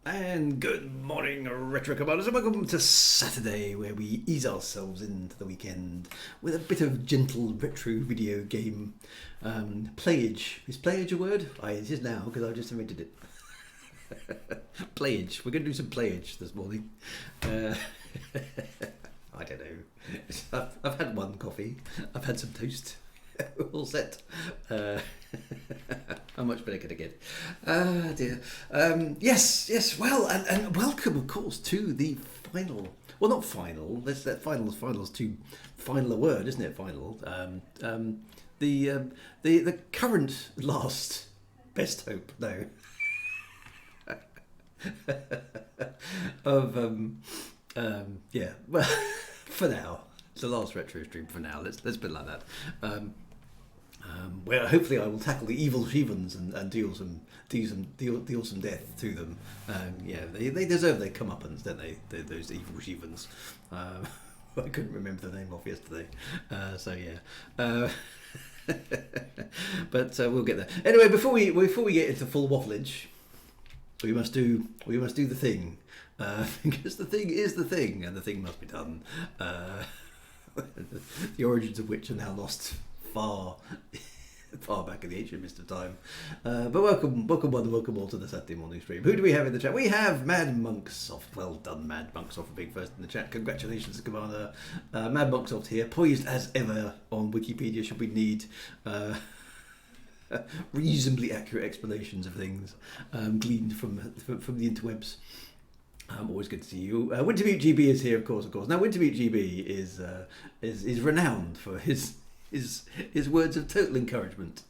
And good morning, Retro Commanders, and welcome to Saturday, where we ease ourselves into the weekend with a bit of gentle retro video game playage. Is playage a word? It is now, because I just invented it. Playage. We're going to do some playage this morning. I don't know. I've had one coffee. I've had some toast. All set. How much better could I get? Ah, dear. Yes. Well, and welcome, of course, to the final. Well, not final. That final's too final a word, isn't it? Final. The current last best hope. No. Yeah. Well, for now, it's the last retro stream for now. Let's put it like that. Where hopefully I will tackle the evil Shivans and deal some death to them. Yeah, they deserve their comeuppance, don't they? Those evil Shivans. I couldn't remember the name off yesterday, so yeah. But we'll get there. Anyway, before we get into full waffleage, we must do the thing, because the thing is the thing, and the thing must be done. The origins of which are now lost far back in the ancient mist of time. But welcome one and welcome all to the Saturday morning stream. Who do we have in the chat? We have Mad Monksoft. Well done, Mad Monksoft, for being first in the chat. Congratulations, Commander. Mad Monksoft here, poised as ever on Wikipedia should we need reasonably accurate explanations of things gleaned from the interwebs. Always good to see you. Wintermute GB is here, of course. Now, Wintermute GB is renowned for his words of total encouragement.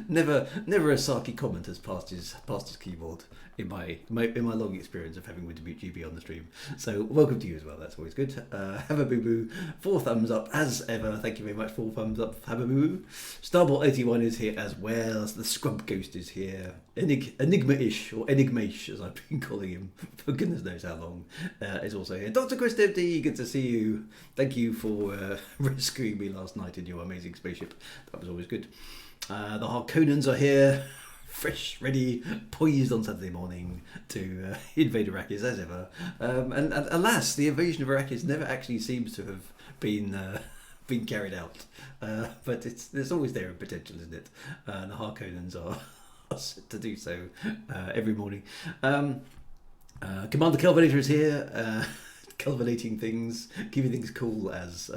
Never a sarky comment has passed his keyboard in my long experience of having Wintermute GB on the stream. So welcome to you as well. That's always good. Have a boo boo. 4 thumbs up as ever. Thank you very much. 4 thumbs up. Have a boo boo. Starbot81 is here as well. The Scrub Ghost is here. Enigma-ish or Enigma-ish, as I've been calling him for goodness knows how long, is also here. Dr. Chris Dempsey, good to see you. Thank you for rescuing me last night in your amazing spaceship. That was always good. The Harkonnens are here, fresh, ready, poised on Saturday morning to invade Arrakis as ever. And alas, the invasion of Arrakis never actually seems to have been carried out. But there's always there in potential, isn't it? The Harkonnens are set to do so every morning. Commander Kelvinator is here. culminating things, keeping things cool as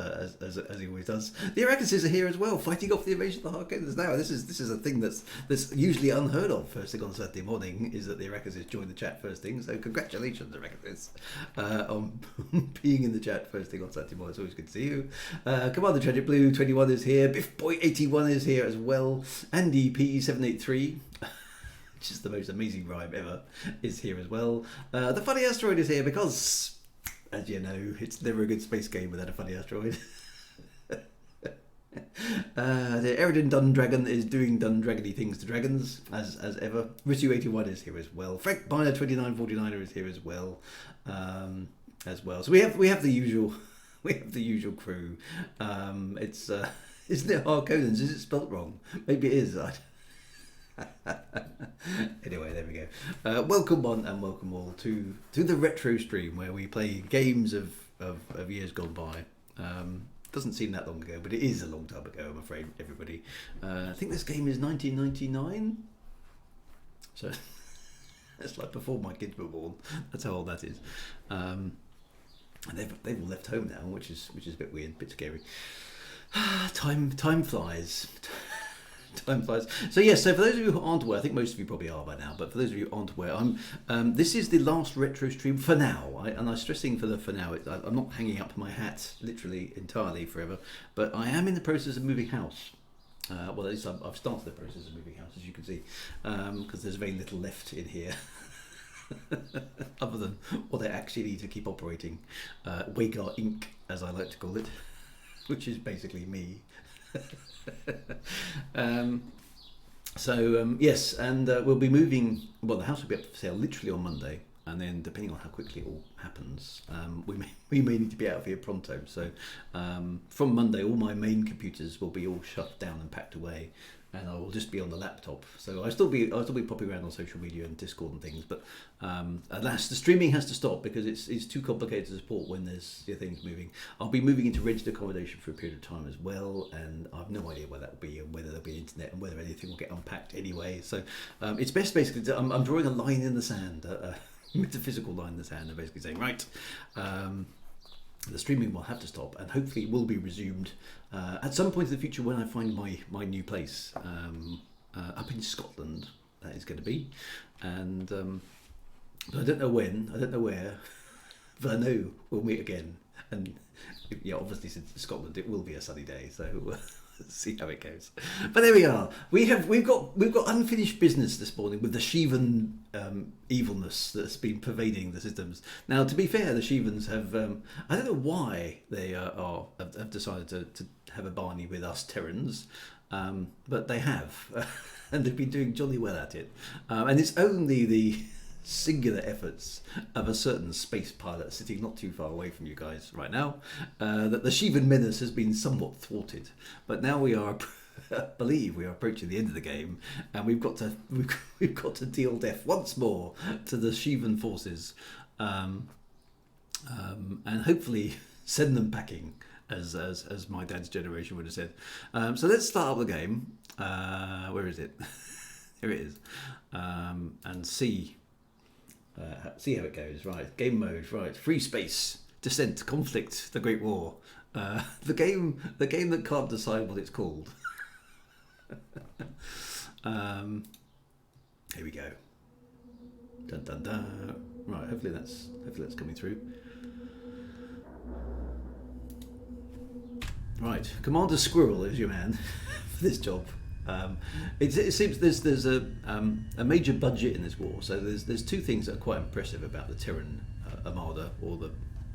he always does. The Arakises are here as well, fighting off the invasion of the Harkonnens. Now, this is a thing that's usually unheard of first thing on Saturday morning, is that the Arakises join the chat first thing. So congratulations, Arakises, on being in the chat first thing on Saturday morning. It's always good to see you. Commander Tragic Blue 21 is here. Biff Boy 81 is here as well. Andy P783. Which is the most amazing rhyme ever, is here as well. The Funny Asteroid is here because, as you know, it's never a good space game without a funny asteroid. The Eridan Dundragon is doing Dundragony things to dragons, as ever. Ritu81 is here as well. Frank Biner 2949er is here as well. So we have the usual crew. It's isn't it Harkonnens? Is it spelt wrong? Maybe it is. Anyway, there we go. Welcome on and welcome all to the retro stream, where we play games of years gone by. Doesn't seem that long ago, but it is a long time ago, I'm afraid, everybody. I think this game is 1999, so it's like before my kids were born. That's how old that is. And they've all left home now, which is a bit weird, a bit scary. Time flies. Time flies. So yes, so for those of you who aren't aware, I think most of you probably are by now, but for those of you who aren't aware, this is the last retro stream for now, and I'm stressing for now. I'm not hanging up my hat literally entirely forever, but I am in the process of moving house. Well, at least I've started the process of moving house, as you can see, because there's very little left in here. Other than what I actually need to keep operating. Wagar Inc., as I like to call it, which is basically me. Yes, and we'll be moving. Well, the house will be up for sale literally on Monday, and then depending on how quickly it all happens, we may need to be out of here pronto. So from Monday, all my main computers will be all shut down and packed away, and I will just be on the laptop. So I'll still be popping around on social media and Discord and things, but alas, the streaming has to stop because it's too complicated to support when there's things moving. I'll be moving into rented accommodation for a period of time as well, and I've no idea where that will be and whether there'll be internet and whether anything will get unpacked anyway. So it's best basically I'm drawing a line in the sand, a metaphysical line in the sand, and basically saying, right, the streaming will have to stop, and hopefully will be resumed at some point in the future when I find my new place up in Scotland. That is going to be, and but I don't know when, I don't know where, but I know we'll meet again. And yeah, obviously since it's Scotland, it will be a sunny day, so we'll see how it goes. But there we are. We've got unfinished business this morning with the Shivan evilness that's been pervading the systems. Now, to be fair, the Shivans have I don't know why they have decided to have a Barney with us Terrans, but they have, and they've been doing jolly well at it. And it's only the singular efforts of a certain space pilot sitting not too far away from you guys right now that the Shivan menace has been somewhat thwarted. But now we are, believe we are approaching the end of the game, and we've got to deal death once more to the Shivan forces, and hopefully send them packing, as my dad's generation would have said. So let's start up the game. Where is it? Here it is, and see how it goes. Right, game mode. Right, Freespace, Descent, Conflict, The Great War. The game that can't decide what it's called. Here we go. Dun dun dun. Right, hopefully that's coming through. Right, Commander Squirrel is your man for this job. It seems there's a major budget in this war, so there's two things that are quite impressive about the Terran Armada, or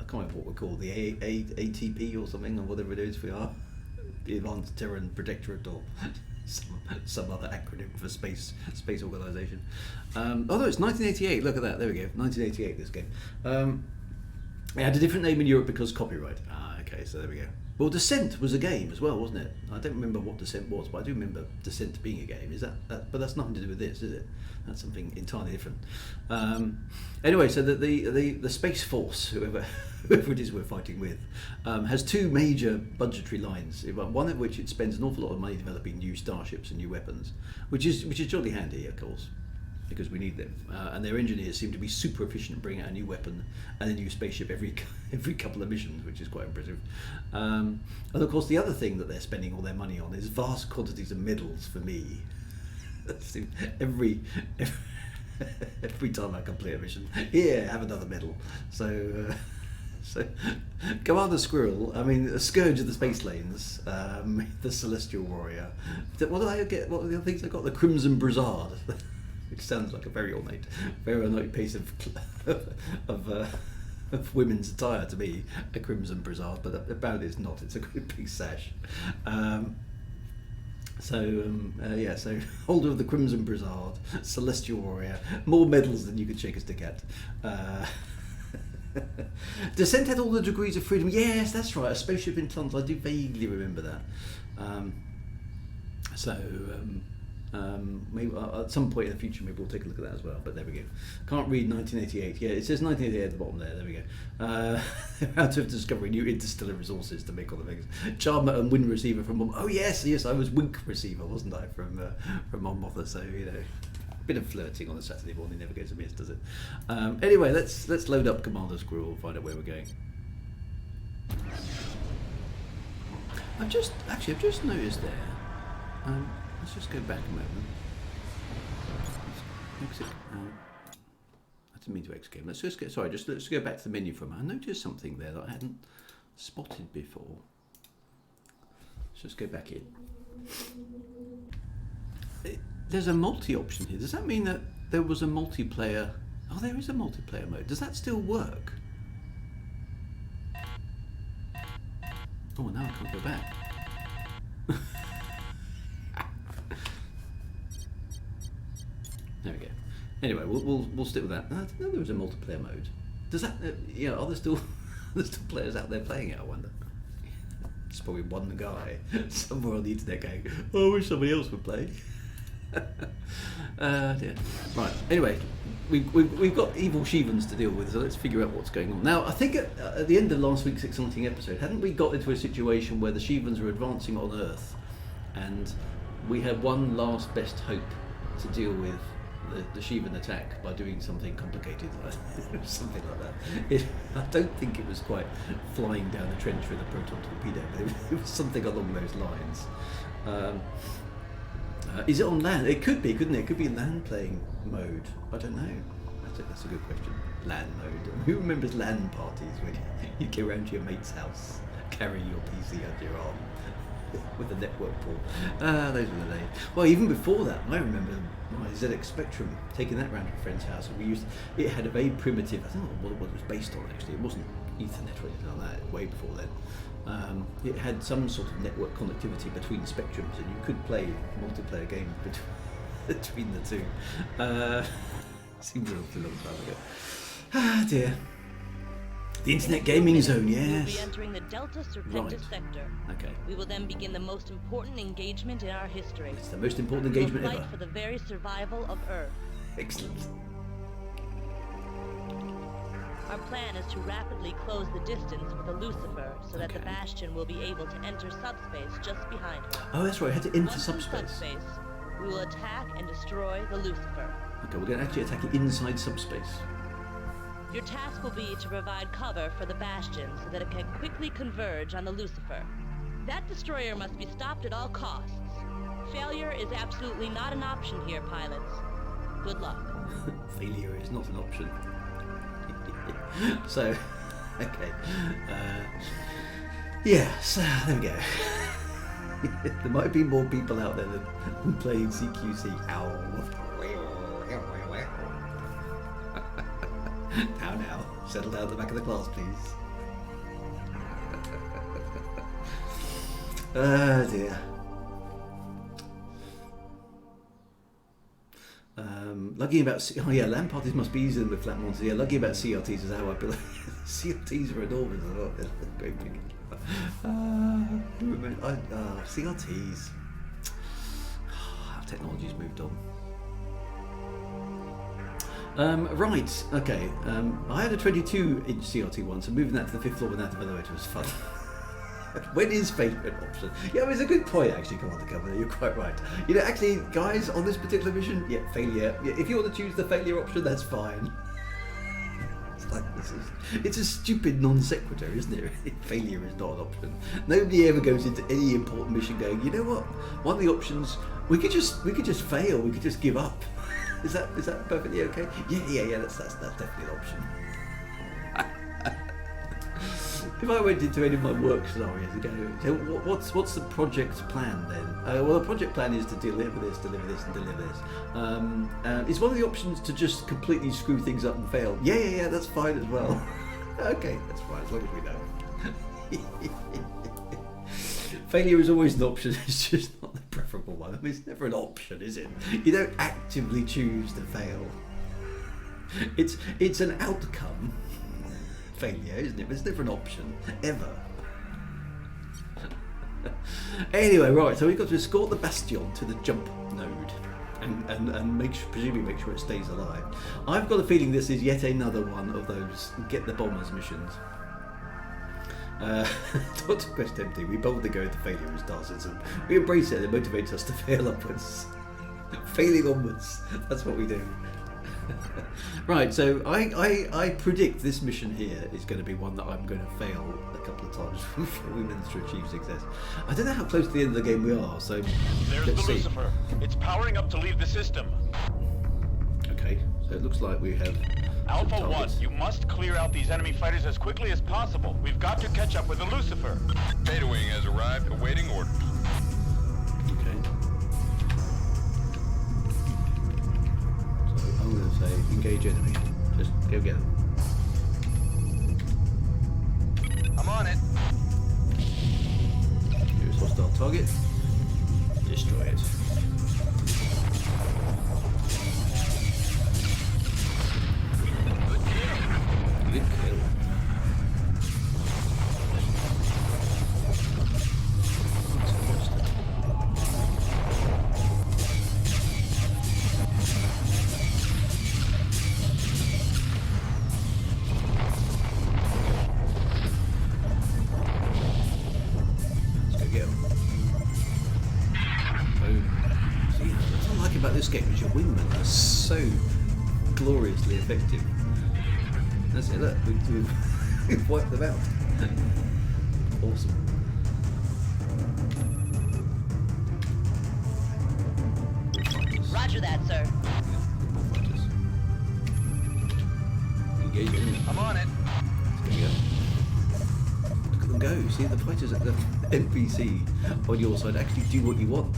I can't remember what we call the ATP or something, or whatever it is we are, the Advanced Terran Protectorate, or some other acronym for space organisation. Although it's 1988, look at that, there we go, 1988 this game. It had a different name in Europe because copyright. Okay, so there we go. Well, Descent was a game as well, wasn't it? I don't remember what Descent was, but I do remember Descent being a game. Is that? But that's nothing to do with this, is it? That's something entirely different. Anyway, so the Space Force, whoever it is we're fighting with, has two major budgetary lines. One of which it spends an awful lot of money developing new starships and new weapons, which is jolly handy, of course. because we need them. And their engineers seem to be super efficient, bring out a new weapon and a new spaceship every couple of missions, which is quite impressive. And of course, the other thing that they're spending all their money on is vast quantities of medals for me. every time I complete a mission, have another medal. So Commander Squirrel, I mean, a scourge of the space lanes, the Celestial Warrior. What did I get? What were the other things I got? The Crimson Brassard, which sounds like a very ornate piece of women's attire to me, a Crimson Brassard, but apparently it's not. It's a good big sash. So holder of the Crimson Brassard, Celestial Warrior, more medals than you could shake a stick at. Descent had all the degrees of freedom. Yes, that's right. A spaceship in tunnels. I do vaguely remember that. Maybe at some point in the future, maybe we'll take a look at that as well. But there we go. Can't read 1988. Yeah, it says 1988 at the bottom there. There we go. Out of discovering new interstellar resources to make all the things. Charmer and Wind Receiver from Mom. Oh yes, I was Wink Receiver, wasn't I, from Mon Mothma? So a bit of flirting on a Saturday morning never goes amiss, does it? Anyway, let's load up Commander Squirrel and find out where we're going. I've just noticed there. Let's just go back a moment. Exit. I didn't mean to exit game. Let's go back to the menu for a moment. I noticed something there that I hadn't spotted before. Let's just go back in. There's a multi option here. Does that mean that there was a multiplayer? Oh, there is a multiplayer mode. Does that still work? Oh, now I can't go back. There we go. Anyway, we'll stick with that. I didn't know there was a multiplayer mode. Does that? Are there still players out there playing it? I wonder. It's probably one guy somewhere on the internet going, "Oh, I wish somebody else would play." Dear. Right. Anyway, we've got evil Shivans to deal with, so let's figure out what's going on. Now, I think at the end of last week's exciting episode, hadn't we got into a situation where the Shivans were advancing on Earth, and we had one last best hope to deal with the Shivan attack by doing something complicated, something like that. I don't think it was quite flying down the trench with a proton torpedo, but it was something along those lines. Is it on land? It could be, couldn't it? It could be land playing mode. I don't know. That's a good question. LAN mode. Who remembers LAN parties when you go around to your mate's house, carrying your PC under your arm with a network port? Those were the days. Well, even before that, I remember my ZX Spectrum, taking that round to a friend's house, and it had a very primitive, I don't know what it was based on actually. It wasn't Ethernet or anything like that, way before then. It had some sort of network connectivity between spectrums, and you could play multiplayer games between the two. Seems a long time ago. Ah dear. The Internet Gaming Zone, yes. We will be entering the Delta Serpentis sector. Okay. We will then begin the most important engagement in our history. It's the most important engagement we'll fight ever. for the very survival of Earth. Excellent. Our plan is to rapidly close the distance with a Lucifer so that the Bastion will be able to enter subspace just behind her. Oh, that's right, I had to enter Once subspace. in subspace, we will attack and destroy the Lucifer. Okay, we're going to actually attack it inside subspace. Your task will be to provide cover for the Bastion so that it can quickly converge on the Lucifer. That destroyer must be stopped at all costs. Failure is absolutely not an option here, pilots. Good luck. Failure is not an option. So, okay. So there we go. There might be more people out there than playing CQC. Now, settle down at the back of the class, please. Oh dear. Lucky about LAN parties must be easier than with flat monitors. Yeah, lucky about CRTs is how I believe. CRTs are enormous as well. Great big. CRTs. How technology's moved on. Right, okay. I had a 22-inch CRT once, and moving that to the 5th floor with that developer was fun. When is failure an option? Yeah, it's a good point actually, Commander Governor, you're quite right. You know, actually, guys, on this particular mission, yeah, failure. Yeah, if you want to choose the failure option, that's fine. It's like, it's a stupid non sequitur, isn't it? Failure is not an option. Nobody ever goes into any important mission going, you know what? One of the options, we could just fail, we could just give up. Is that perfectly okay? Yeah, that's definitely an option. If I went into any of my work scenarios and go, so what's the project plan then? Well, the project plan is to deliver this, and deliver this. Is one of the options to just completely screw things up and fail? Yeah, that's fine as well. Okay, that's fine, as long as we know. Failure is always an option, it's just not the preferable one. I mean, it's never an option, is it? You don't actively choose to fail. It's an outcome. Failure, isn't it? But it's never an option, ever. Anyway, right, so we've got to escort the Bastion to the jump node and presumably make sure it stays alive. I've got a feeling this is yet another one of those get the bombers missions. Dr. Quest Empty, we boldly go into failure as Tarsism. We embrace it and it motivates us to fail upwards. Failing onwards, that's what we do. Right, so I predict this mission here is going to be one that I'm going to fail a couple of times before we manage to achieve success. I don't know how close to the end of the game we are, so there's let's the see. Lucifer. It's powering up to leave the system. Okay, so it looks like we have Alpha some 1, targets. you must clear out these enemy fighters as quickly as possible. We've got to catch up with the Lucifer. Beta Wing has arrived, awaiting orders. Okay. So I'm going to say engage enemy. Just go get them. I'm on it. Here's hostile target. Destroy it. Good kill. About this game is your wingmen are so gloriously effective. That's it, look, we've wiped them out. Awesome. Roger that, sir. Fighters. Engage enemy. I'm on it. Let's go. Look at them go. See, the fighters at the NPC on your side actually do what you want.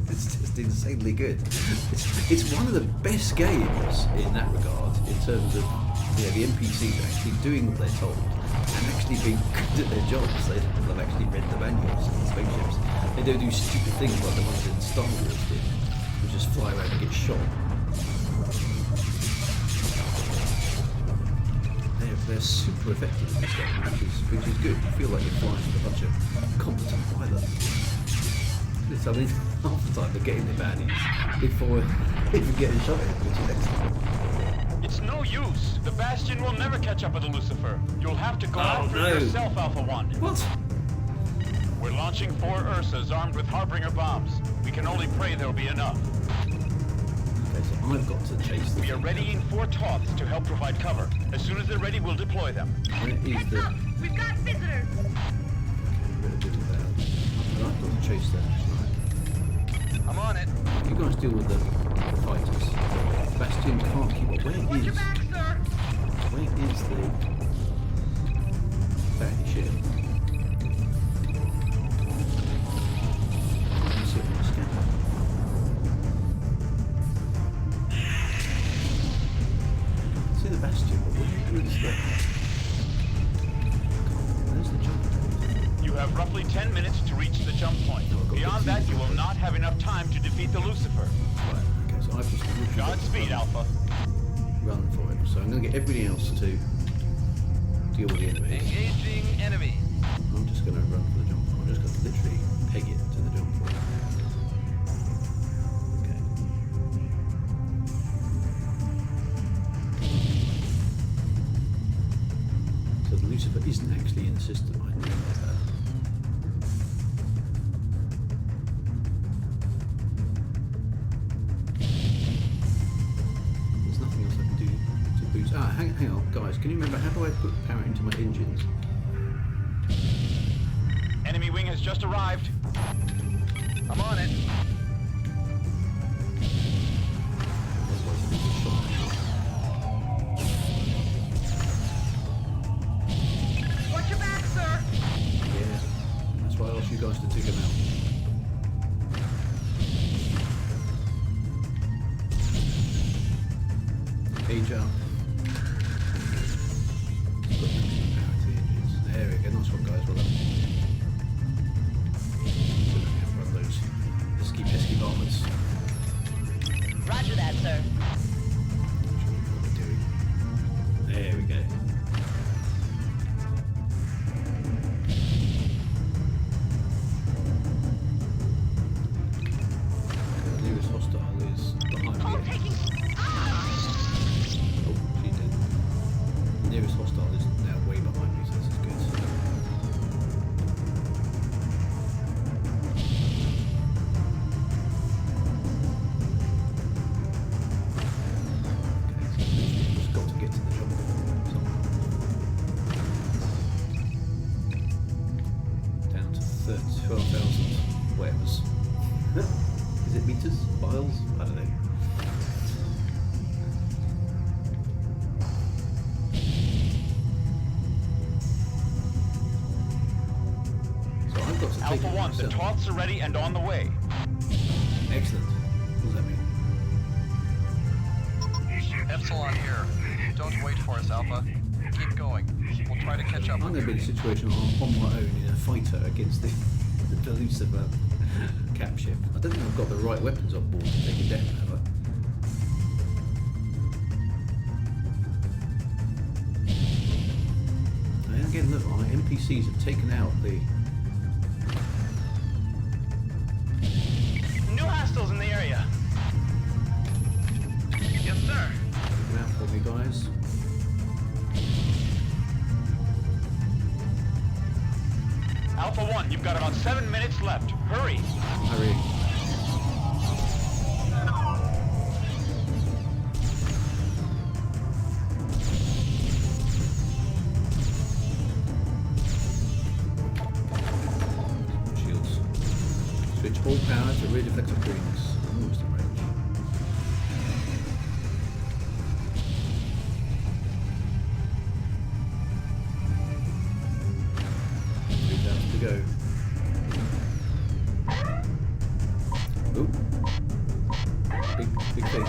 It's just insanely good. It's one of the best games in that regard, in terms of the NPCs actually doing what they're told and actually being good at their jobs. They've actually read the manuals of the spaceships. They don't do stupid things like the ones in Star Wars did, which just fly around and get shot. They're super effective in this game, which is good. You feel like you're flying with a bunch of competent pilots. I mean, half the time they're getting the baddies before even getting shot at, which is excellent. It's no use. The Bastion will never catch up with the Lucifer. You'll have to go after it yourself, Alpha 1. What? We're launching 4 Ursas armed with Harbinger bombs. We can only pray there'll be enough. Okay, so I've got to chase them. We are readying 4 Toths to help provide cover. As soon as they're ready, we'll deploy them. Where is the... Up! We've got visitors! Better do that. And I've got to chase them. I'm on it. You guys deal with the fighters. Bastion can't keep up. Watch your back, sir! Where is the baddie ship? Let's see if I can scan it. See the Bastion, but where is the... Where's the jump? You have roughly 10 minutes to reach the jump point. Beyond that, you will not have enough time to defeat the Lucifer. Right, okay, so I've just literally got to Godspeed, Alpha. run for it. So I'm going to get everybody else to deal with the enemy. Engaging enemy. I'm just going to run for the jump point. I'm just going to literally peg it to the jump point. Okay. So the Lucifer isn't actually in the system. I know that. hang on, guys. Can you remember how do I put power into my engines? Enemy wing has just arrived. I'm on it. Watch your back, sir. Yeah, that's why I asked you guys to take them out. Age up. There we go, nice one guys, well done. Run those pesky varmints. Roger that, sir. There we go. The nearest hostile is behind me. Oh, she did. The nearest hostile is now way behind me, so this is good. Okay, so we've just got to get to the job somehow. Down to 12,000 whatevers. Is it meters? Miles? I don't know. So I've got to take Alpha it 1, the myself. Toths are ready and on the way. Excellent. What does that mean? Epsilon here. Don't wait for us, Alpha. Keep going. We'll try to catch up I'm with going to be in a you. situation on my own in a fighter against the Lucifer cap ship. I don't think I've got the right weapons on board to take it down, have I? And again, look, our NPCs have taken out the... New hostiles in the area. Yes, sir. Taken out for me, guys. Alpha 1, you've got about 7 minutes left. Hurry. Hurry. Shields. Switch all power to rear deflector rings. Almost in range. To go. Ooh. Big thing.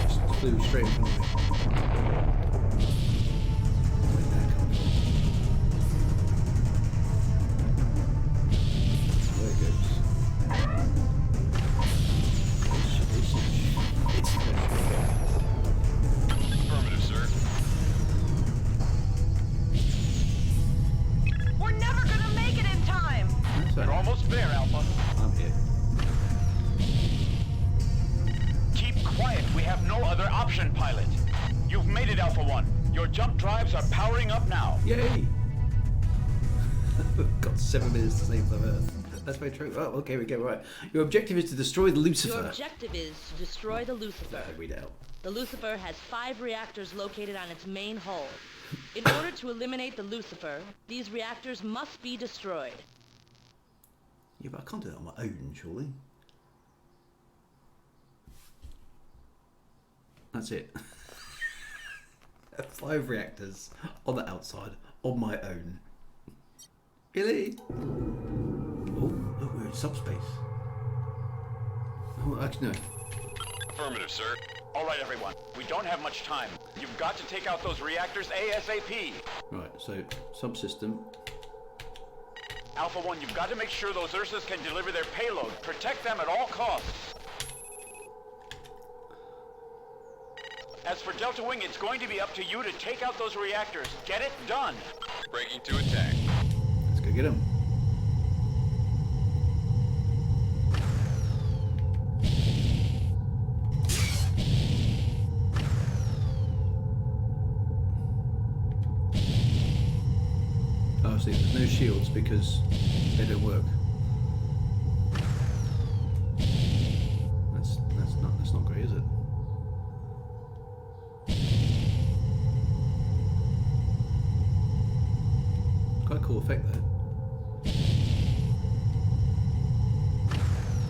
Just flew straight in front of me. Where did that come from? There it goes. It's Affirmative, sir. We're never gonna make it in time. That's You're right. almost there, Alpha. I'm here. Keep quiet. We have no other option, pilot. You've made it, Alpha 1. Your jump drives are powering up now. Yay! Got 7 minutes to save the Earth. That's very true. Oh, okay, we go right. Your objective is to destroy the Lucifer. Your objective is to destroy the Lucifer. Read it out. The Lucifer has 5 reactors located on its main hull. In order to eliminate the Lucifer, these reactors must be destroyed. Yeah, but I can't do that on my own, surely. That's it. 5 reactors on the outside, on my own. Really? Oh, look, we're in subspace. Oh, actually, no. Affirmative, sir. All right, everyone. We don't have much time. You've got to take out those reactors ASAP. Right, so, subsystem. Alpha 1, you've got to make sure those Ursas can deliver their payload. Protect them at all costs. As for Delta Wing, it's going to be up to you to take out those reactors. Get it done. Breaking to attack. Let's go get him. Oh, see, there's no shields because they don't work. That's not quite a cool effect there.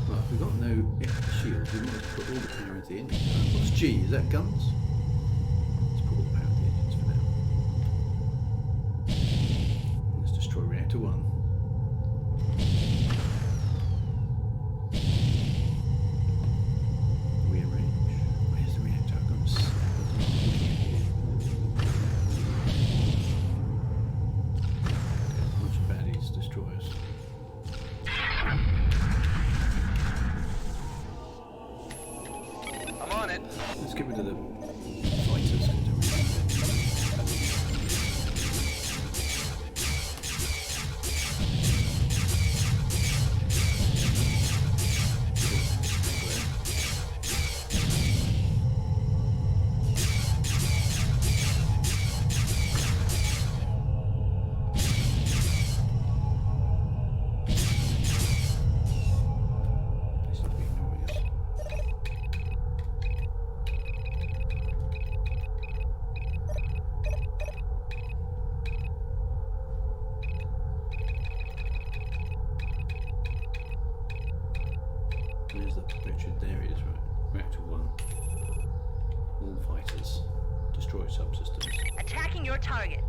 Well, if we've got no extra shields, we might as well put all the power into the engine. What's G? Is that guns? Let's put all the power into the engines for now. Let's destroy reactor 1. Rearrange. Where's the reactor? I've got to see. Bunch of baddies, destroyers. I'm on it. Let's get rid of the fighters. Where's the Richard? There he is, right. Reactor 1. All fighters. Destroy subsystems. Attacking your target.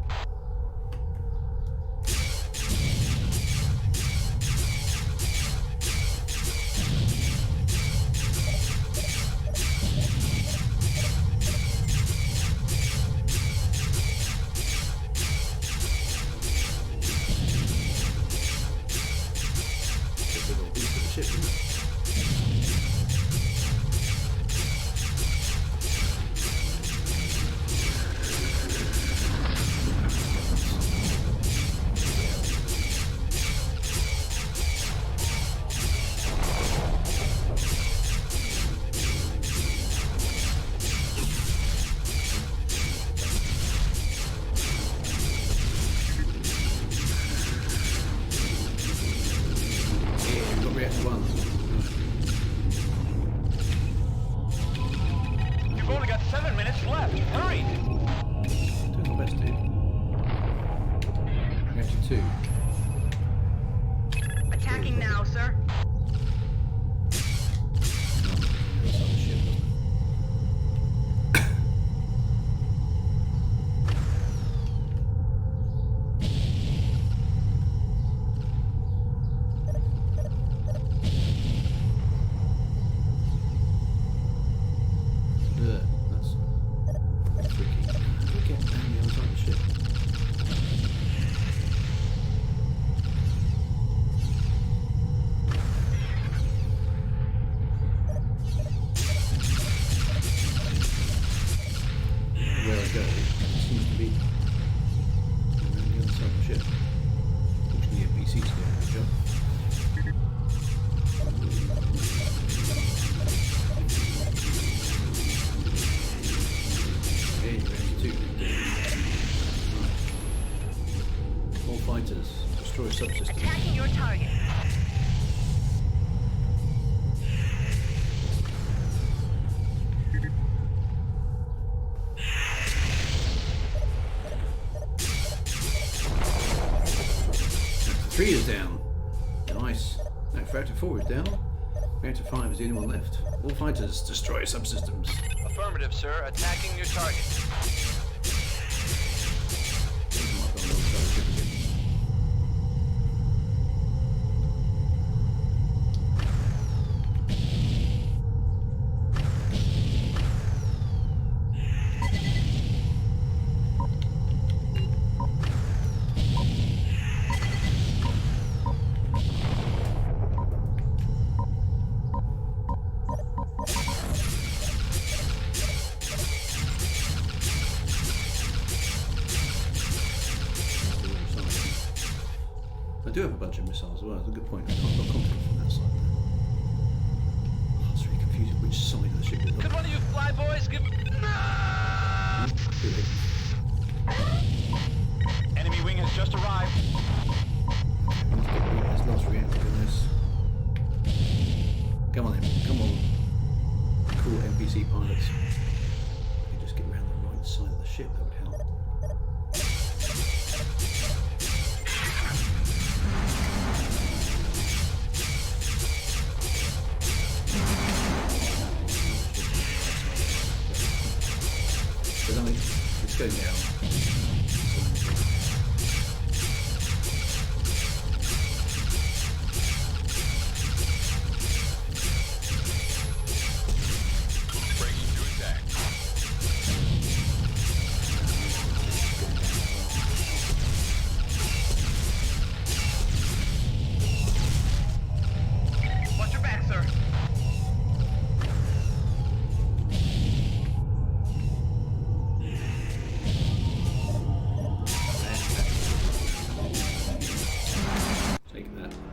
Get rid of all these for the ship, isn't it? Reactor 1. You've only got 7 minutes left. Hurry! Doing my best, dude. Reactor 2. Attacking now, sir. That's on the ship, doesn't it? That's tricky. How do we get down the other side of the ship? Where I go seems to be around the other side of the ship. Fortunately, the NPCs do a good job. Okay, reactor 2. Right. All fighters, destroy subsystems. Attacking your target. Reactor 3 is down. Nice. No, Reactor 4 is down. Reactor 5 is the only one left. All fighters, destroy subsystems. Affirmative, sir. Attacking your target. I do have a bunch of missiles as well. That's a good point. I can't got confident from that side. Oh, it's really confusing which side of the ship is on. Could one of you fly boys give... Too late. Enemy wing has just arrived. We need to get rid of this last reactor in this. Come on then. Come on. Cool NPC pilots. If you just get around the right side of the ship, that would help.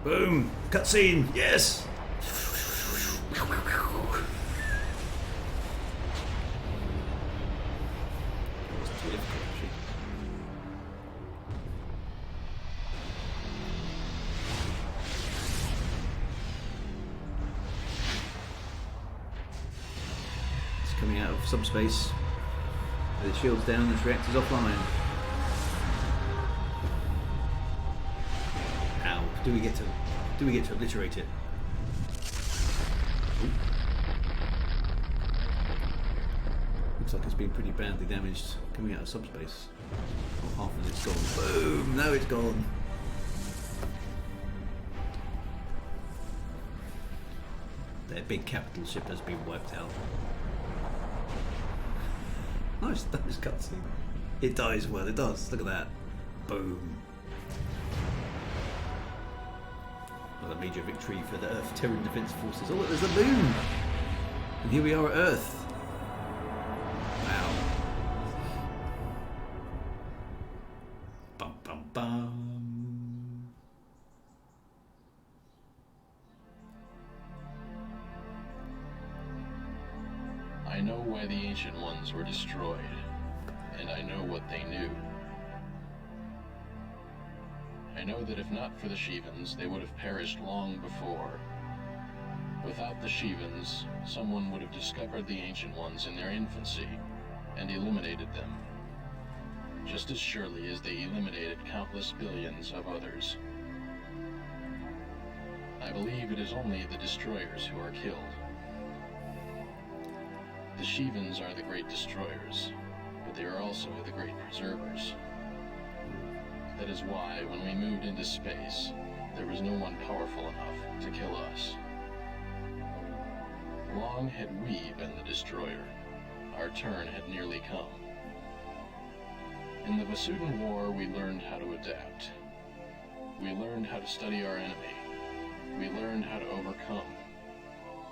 Boom! Cutscene! Yes! It's coming out of subspace. The shield's down, this reactor's offline. Ow! Do we get to obliterate it? Ooh. Looks like it's been pretty badly damaged coming out of subspace. Oh, half of it's gone. Boom! No, it's gone. Their big capital ship has been wiped out. Nice cutscene. It dies well, it does. Look at that. Boom. Another major victory for the Earth Terran Defense Forces. Oh look, there's a moon! And here we are at Earth. Wow. Bum bum bum. I know why the Ancient Ones were destroyed, and I know what they knew. I know that if not for the Shivans, they would have perished long before. Without the Shivans, someone would have discovered the Ancient Ones in their infancy and eliminated them, just as surely as they eliminated countless billions of others. I believe it is only the destroyers who are killed. The Shivans are the great destroyers, but they are also the great preservers. That is why, when we moved into space, there was no one powerful enough to kill us. Long had we been the destroyer, our turn had nearly come. In the Vasudan War, we learned how to adapt. We learned how to study our enemy. We learned how to overcome.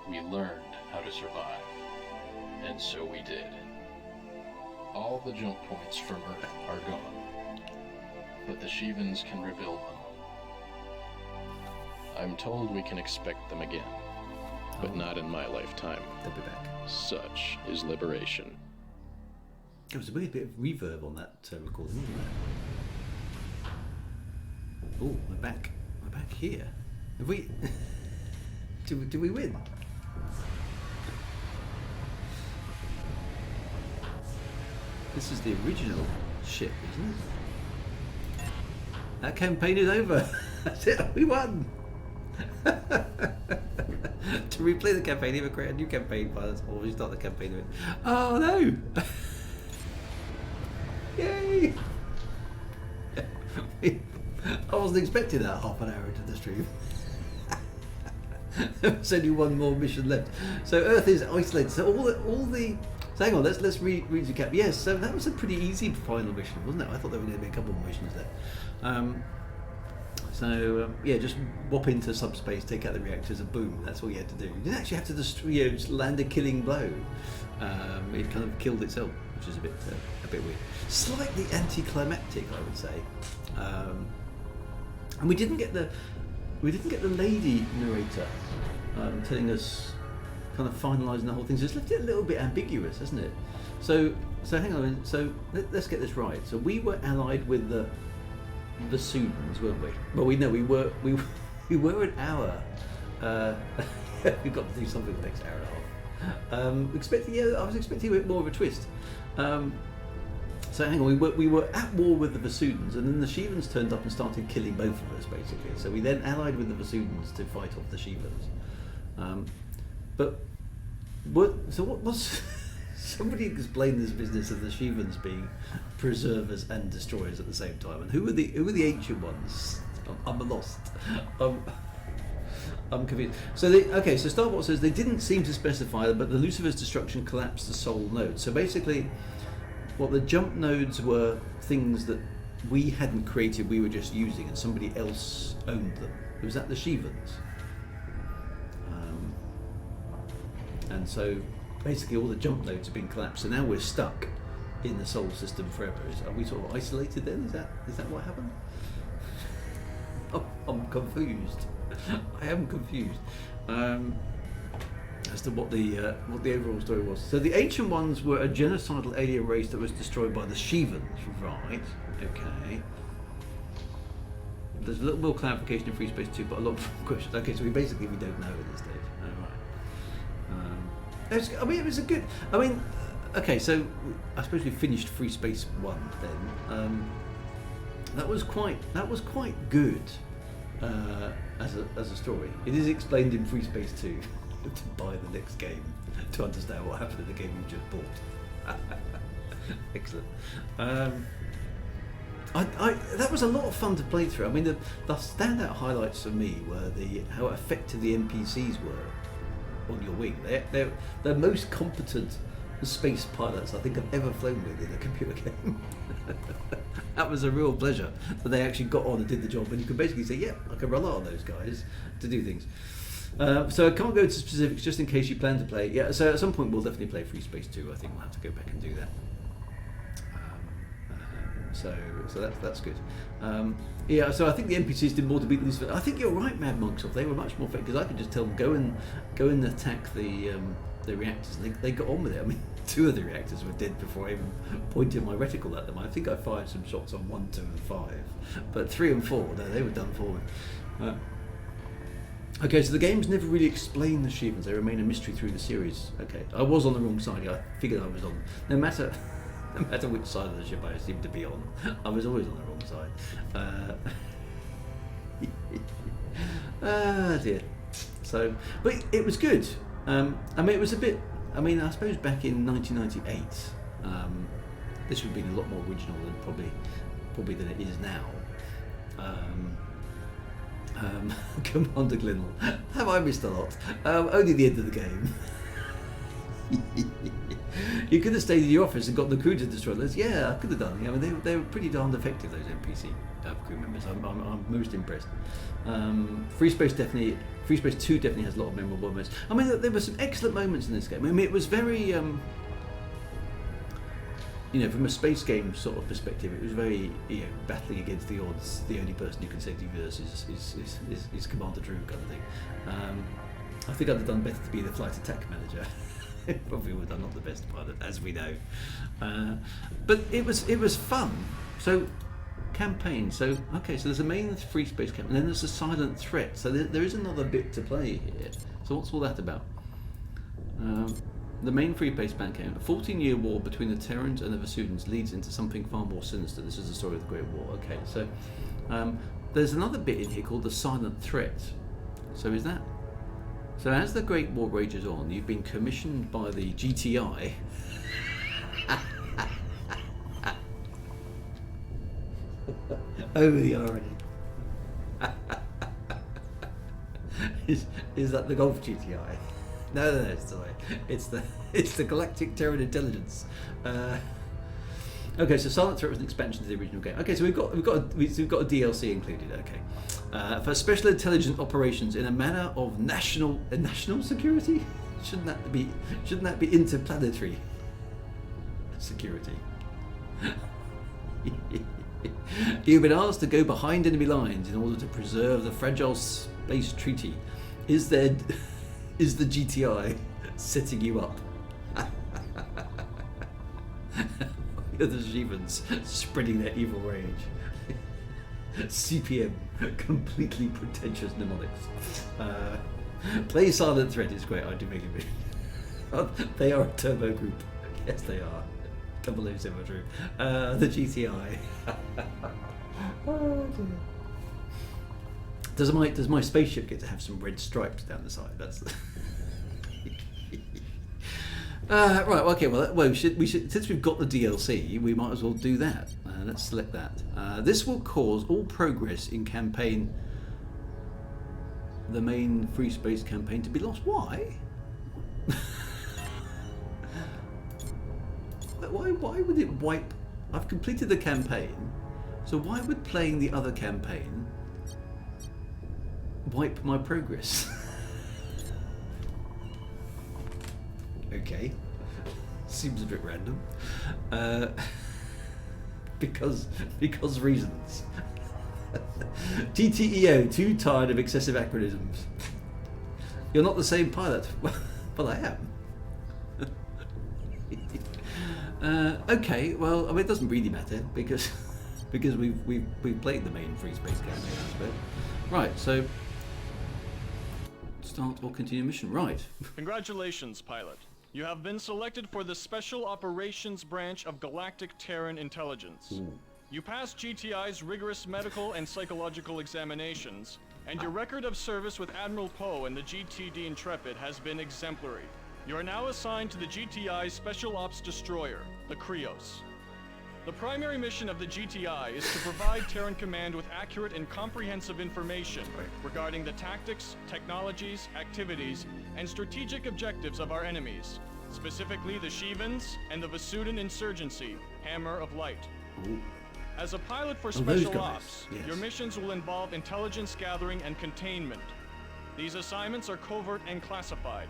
We learned how to survive. And so we did. All the jump points from Earth are gone, but the Shivans can rebuild them. I'm told we can expect them again, but not in my lifetime. They'll be back. Such is liberation. There was a weird bit of reverb on that recording, wasn't there? Oh, we're back. We're back here. Have we... do we win? This is the original ship, isn't it? That campaign is over. That's it. We won. To replay the campaign, either create a new campaign file or restart the campaign. Oh no! Yay! I wasn't expecting that half an hour into the stream. There's only one more mission left. So Earth is isolated. So all the so hang on, let's recap. Yes, so that was a pretty easy final mission, wasn't it? I thought there were going to be a couple more missions there. Yeah, just whop into subspace, take out the reactors, and boom, that's all you had to do. You didn't actually have to destroy, just land a killing blow. It kind of killed itself, which is a bit weird. Slightly anticlimactic, I would say. And we didn't get the lady narrator telling us, kind of finalising the whole thing. So it's left it a little bit ambiguous, hasn't it? So hang on a minute. So let's get this right. So we were allied with the Sudans, weren't we? Well, we were an hour. We've got to do something for the next hour and a half. I was expecting a bit more of a twist. So hang on, we were at war with the Vasudans, and then the Shivans turned up and started killing both of us, basically. So we then allied with the Vasudans to fight off the Shivans. What was... Somebody explain this business of the Shivans being preservers and destroyers at the same time, and who are the ancient ones? I'm lost. I'm confused. So so Starbuck says they didn't seem to specify, but the Lucifer's destruction collapsed the soul nodes. So basically, what the jump nodes were things that we hadn't created, we were just using, and somebody else owned them. Was that the Shivans? And so basically all the jump nodes have been collapsed, so now we're stuck in the solar system forever. Are we sort of isolated then? Is that what happened? I'm confused. I am confused as to what the overall story was. So the Ancient Ones were a genocidal alien race that was destroyed by the Shivans, right? Okay. There's a little more clarification in Freespace 2, but a lot of questions. Okay, so we don't know at this stage. It was a good. Okay, so I suppose we finished Freespace 1 then. That was quite good as a story. It is explained in Freespace 2 to buy the next game to understand what happened in the game we just bought. Excellent. That was a lot of fun to play through. I mean, the standout highlights for me were how effective the NPCs were on your wing. They're the most competent space pilots I think I've ever flown with in a computer game. That was a real pleasure that they actually got on and did the job, and you can basically say, yeah, I can rely on those guys to do things. So I can't go into specifics just in case you plan to play. Yeah, so at some point we'll definitely play Freespace 2. I think we'll have to go back and do that. So that's good. Yeah, so I think the NPCs did more to beat the Lucifer. I think you're right, Mad Monksoft. They were much more effective because I could just tell them go and attack the reactors. They got on with it. I mean, 2 of the reactors were dead before I even pointed my reticle at them. I think I fired some shots on 1, 2, and 5, but 3 and 4, no, they were done for me. Okay, so the games never really explain the Shivans. They remain a mystery through the series. Okay, I was on the wrong side. I figured I was on. No matter which side of the ship I seemed to be on, I was always on the wrong side. Dear. So, but it was good. I mean, it was a bit. I mean, I suppose back in 1998, this would have been a lot more original than probably than it is now. Commander Glynnell, have I missed a lot? Only the end of the game. You could have stayed in your office and got the crew to destroy those. Yeah, I could have done. I mean, they were pretty darn effective, those NPC crew members. I'm most impressed. Freespace 2 definitely has a lot of memorable moments. I mean, there were some excellent moments in this game. I mean, it was very, from a space game sort of perspective, it was very, battling against the odds. The only person you can safely verse is Commander Drew kind of thing. I think I'd have done better to be the flight attack manager. Probably would have done not the best pilot, as we know. But it was fun. So campaign. So there's a main Freespace campaign, and then there's a silent threat. So there is another bit to play here. So what's all that about? The main Freespace campaign, a 14-year war between the Terrans and the Vesudans leads into something far more sinister. This is the story of the Great War. Okay, so there's another bit in here called the silent threat. So is that? So as the Great War rages on, you've been commissioned by the GTI over the irony. Is that the Golf GTI? No, it's the Galactic Terran Intelligence. Okay, so Silent Threat was an expansion to the original game. Okay, so we've got a DLC included. Okay, for special intelligence operations in a manner of national security. Shouldn't that be interplanetary security? You've been asked to go behind enemy lines in order to preserve the fragile space treaty. Is the GTI setting you up? The Shivans spreading their evil rage. CPM, completely pretentious mnemonics. Play Silent Threat is great. I do make it. They are a turbo group. Yes, they are. 007 true. The GTI. Oh, dear. Does my spaceship get to have some red stripes down the side? That's. Right. Okay. Well, we should. Since we've got the DLC, we might as well do that. Let's select that. This will cause all progress in campaign, the main Freespace campaign, to be lost. Why? Why would it wipe? I've completed the campaign, so why would playing the other campaign wipe my progress? Okay, seems a bit random. Because reasons. GTEO, too tired of excessive acronyms. You're not the same pilot. Well, I am. Okay, well, I mean, it doesn't really matter because we've played the main Freespace campaign, I suppose. Right, so start or continue mission. Right. Congratulations, pilot. You have been selected for the Special Operations Branch of Galactic Terran Intelligence. Ooh. You passed GTI's rigorous medical and psychological examinations, and your record of service with Admiral Poe and the GTD Intrepid has been exemplary. You are now assigned to the GTI's Special Ops Destroyer, the Krios. The primary mission of the GTI is to provide Terran Command with accurate and comprehensive information regarding the tactics, technologies, activities, and strategic objectives of our enemies, specifically the Shivans and the Vasudan Insurgency, Hammer of Light. Ooh. As a pilot for those Special guys, Ops, yes. your missions will involve intelligence gathering and containment. These assignments are covert and classified.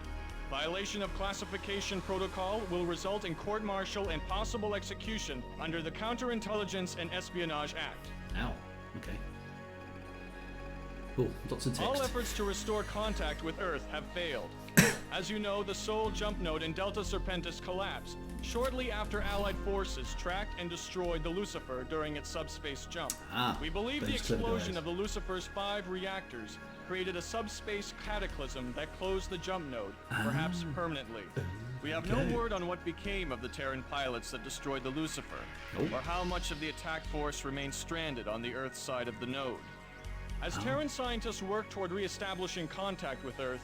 Violation of classification protocol will result in court-martial and possible execution under the Counterintelligence and Espionage Act. Ow. Okay. Cool. Lots of text. All efforts to restore contact with Earth have failed. As you know, the Sol jump node in Delta Serpentis collapsed shortly after Allied forces tracked and destroyed the Lucifer during its subspace jump. We believe the those clever explosion guys. of the Lucifer's 5 reactors created a subspace cataclysm that closed the jump node, perhaps permanently. We have no Okay. word on what became of the Terran pilots that destroyed the Lucifer, Nope. or how much of the attack force remains stranded on the Earth side of the node. As Terran scientists work toward re-establishing contact with Earth,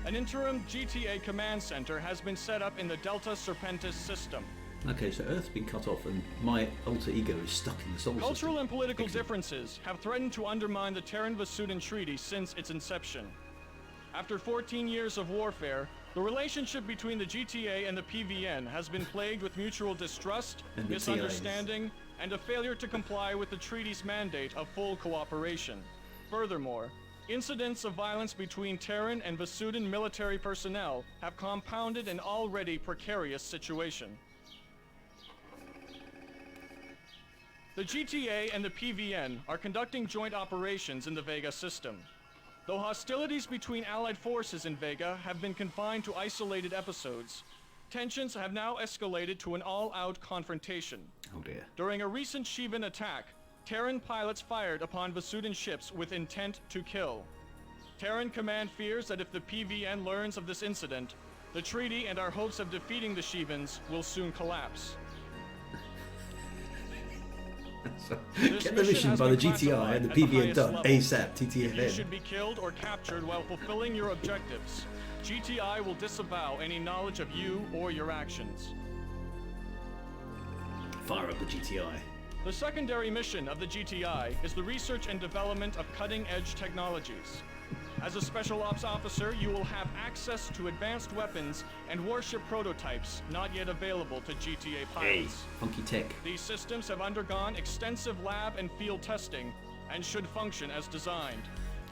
an interim GTA command center has been set up in the Delta Serpentis system. Okay, so Earth's been cut off and my alter ego is stuck in the solar Cultural system. and political Excellent. differences have threatened to undermine the Terran-Vasudan Treaty since its inception. After 14 years of warfare, the relationship between the GTA and the PVN has been plagued with mutual distrust, And the misunderstanding, and a failure to comply with the treaty's mandate of full cooperation. Furthermore, incidents of violence between Terran and Vasudan military personnel have compounded an already precarious situation. The GTA and the PVN are conducting joint operations in the Vega system. Though hostilities between Allied forces in Vega have been confined to isolated episodes, tensions have now escalated to an all-out confrontation. Oh dear. During a recent Shivan attack, Terran pilots fired upon Vasudan ships with intent to kill. Terran Command fears that if the PVN learns of this incident, the treaty and our hopes of defeating the Shivans will soon collapse. This Get the mission has by the been GTI and the classified at the PVN highest done level. ASAP. If you TTFN. should be killed or captured while fulfilling your objectives, GTI will disavow any knowledge of you or your actions. Fire up the GTI. The secondary mission of the GTI is the research and development of cutting-edge technologies. As a Special Ops officer, you will have access to advanced weapons and warship prototypes not yet available to GTA pilots. Funky tech. These systems have undergone extensive lab and field testing and should function as designed.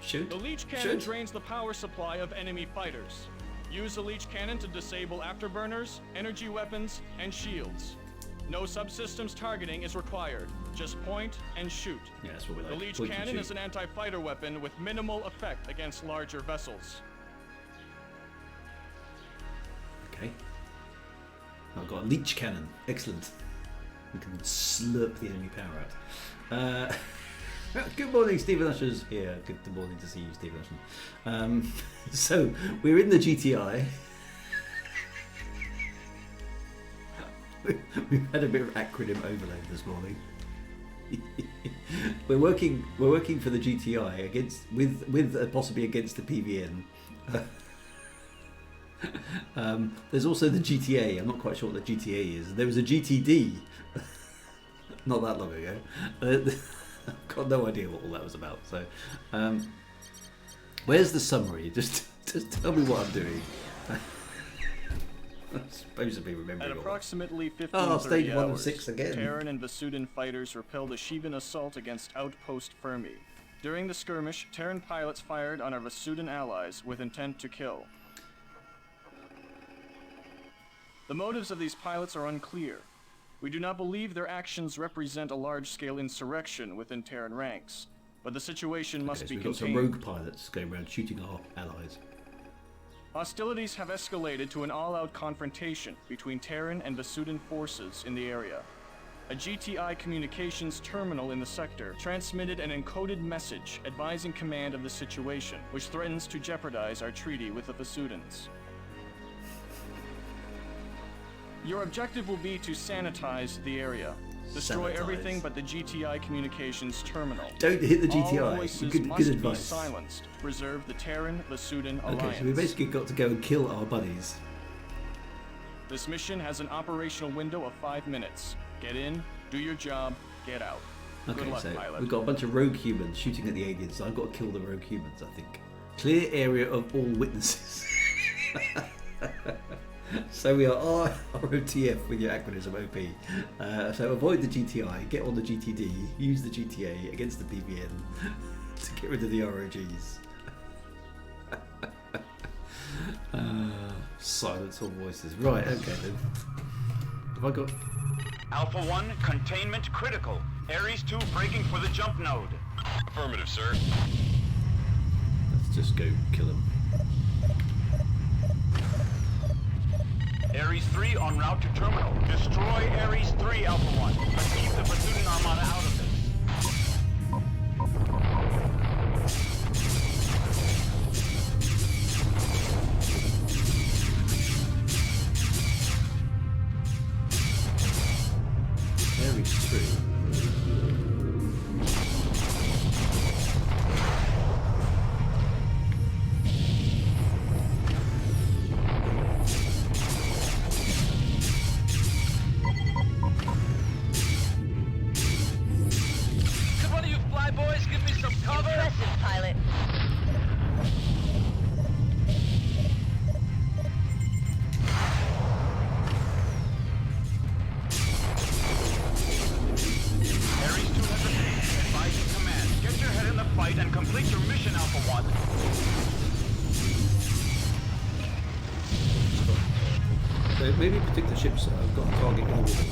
Shoot. The leech cannon Shoot. drains the power supply of enemy fighters. Use the leech cannon to disable afterburners, energy weapons, and shields. No subsystems targeting is required. Just point and shoot. Yeah, that's what we like. The leech Point and cannon shoot. is an anti-fighter weapon with minimal effect against larger vessels. Okay. I've got a leech cannon. Excellent. We can slurp the enemy power out. Good morning, Stephen Usher's here. Good morning to see you, Stephen Usher. So, we're in the GTI. We've had a bit of acronym overload this morning. we're working for the GTI against with possibly against the PVN. There's also the GTA. I'm not quite sure what the GTA is. There was a GTD not that long ago. I've got no idea what all that was about. So, where's the summary? Just tell me what I'm doing. I'm supposed to be remembering At all approximately stage 15:30 1 of hours, 6 again. Terran and Vasudan fighters repelled a Shivan assault against Outpost Fermi. During the skirmish, Terran pilots fired on our Vasudan allies with intent to kill. The motives of these pilots are unclear. We do not believe their actions represent a large-scale insurrection within Terran ranks, but the situation must Okay, so be we've got some contained. rogue pilots going around shooting our allies. Hostilities have escalated to an all-out confrontation between Terran and Vasudan forces in the area. A GTI communications terminal in the sector transmitted an encoded message advising command of the situation, which threatens to jeopardize our treaty with the Vasudans. Your objective will be to sanitize the area. Destroy Sanitize. everything but the GTI communications terminal. Don't hit the All GTI. voices Good must be advice. silenced to preserve the Terran-Vasudan Okay, alliance. so we basically got to go and kill our buddies. This mission has an operational window of 5 minutes. Get in, do your job, get out. Okay, Good luck, so pilot. we've got a bunch of rogue humans shooting at the aliens, so I've got to kill the rogue humans, I think. Clear area of all witnesses. So we are ROTF with your acronym OP. So avoid the GTI, get on the GTD, use the GTA against the BVN to get rid of the ROGs. Silence all voices. Right, okay then. Have I got... Alpha 1, containment critical. Ares 2 braking for the jump node. Affirmative, sir. Let's just go kill them. Ares 3 en route to terminal. Destroy Ares 3, Alpha 1. Let's keep the Vasudan Armada out of this. Ares 3. Could one of you flyboys give me some cover? Impressive, pilot. Ares 2 has a ping. Advising command. Get your head in the fight and complete your mission, Alpha 1. So maybe predict the ships. I've got a target in the water.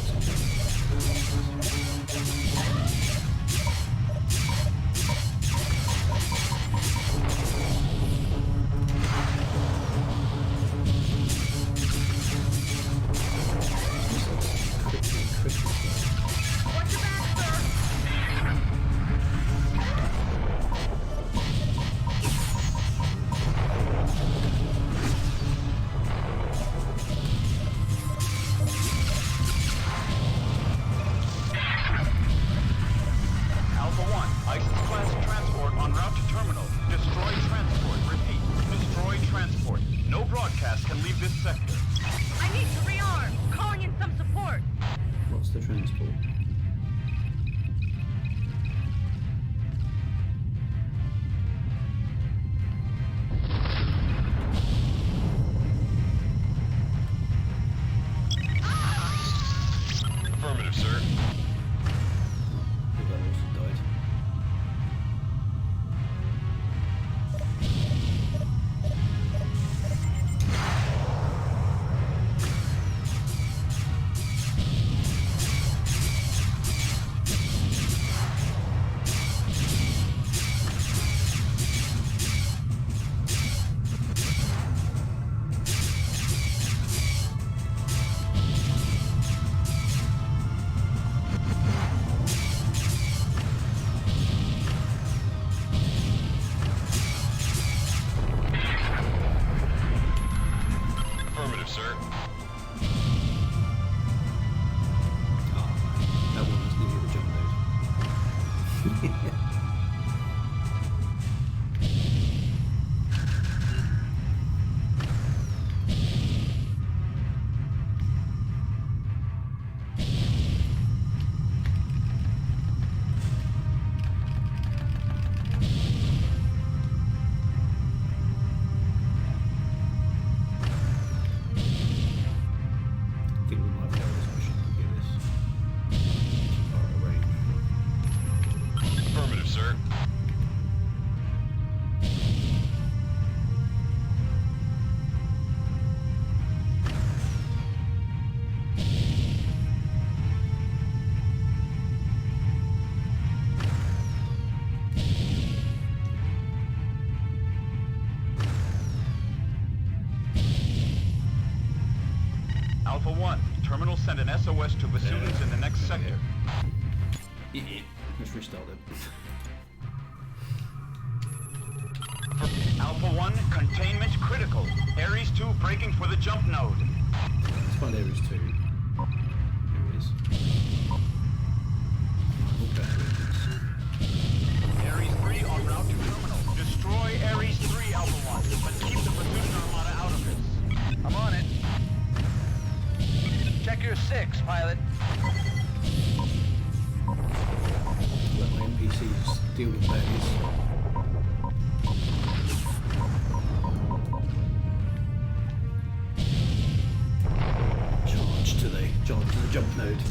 Watch your back, sir. Alpha 1, ISIS-class transport en route to terminal. Destroy transport. Repeat. Destroy transport. No broadcast can leave this sector. I need to rearm. Calling in some support. What's the transport? Affirmative, sir. Oh, that also died. Affirmative, sir. That one was nearly the jump node. I think we might fail this mission to get this far away. Affirmative, sir. Terminal send an SOS to Vasudans in the next sector. Let's restart it. Alpha 1, containment critical. Ares 2 braking for the jump node. Let's find Ares 2. Here it is. Okay. Ares 3 en route to terminal. Destroy Ares 3, Alpha 1, but keep the Vasudan Armada out of this. I'm on it. Check your 6, pilot. Let my NPCs deal with those. Charge to the jump node.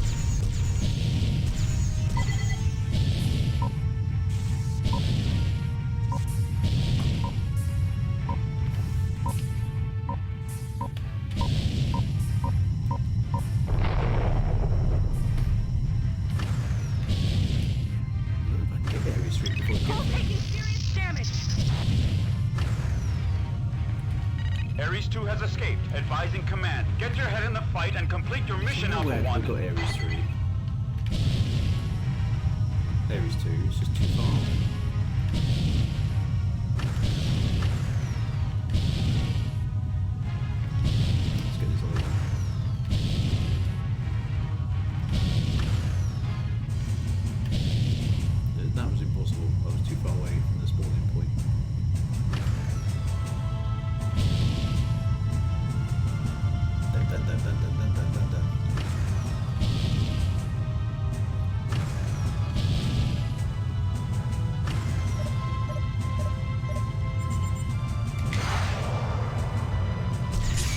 Ares 2 has escaped, advising command. Get your head in the fight and complete your mission, Alpha 1. We've got Ares 3. Ares 2 is just too far. Let's get this other one. That was impossible. I was too far away from the spawning point.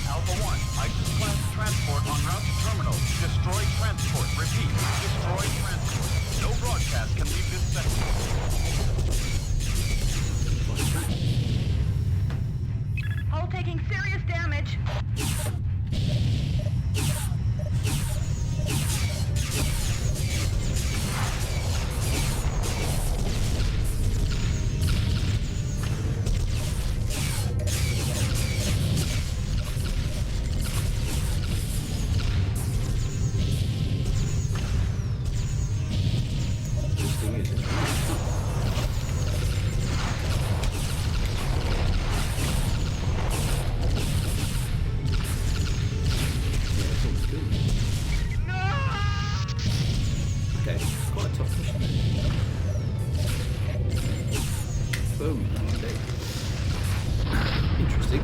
Alpha 1, ISIS-class transport en route to terminal. Destroy transport. Repeat, destroy transport. No broadcast can leave this sector. Hull taking serious damage. Boom. Okay. Interesting.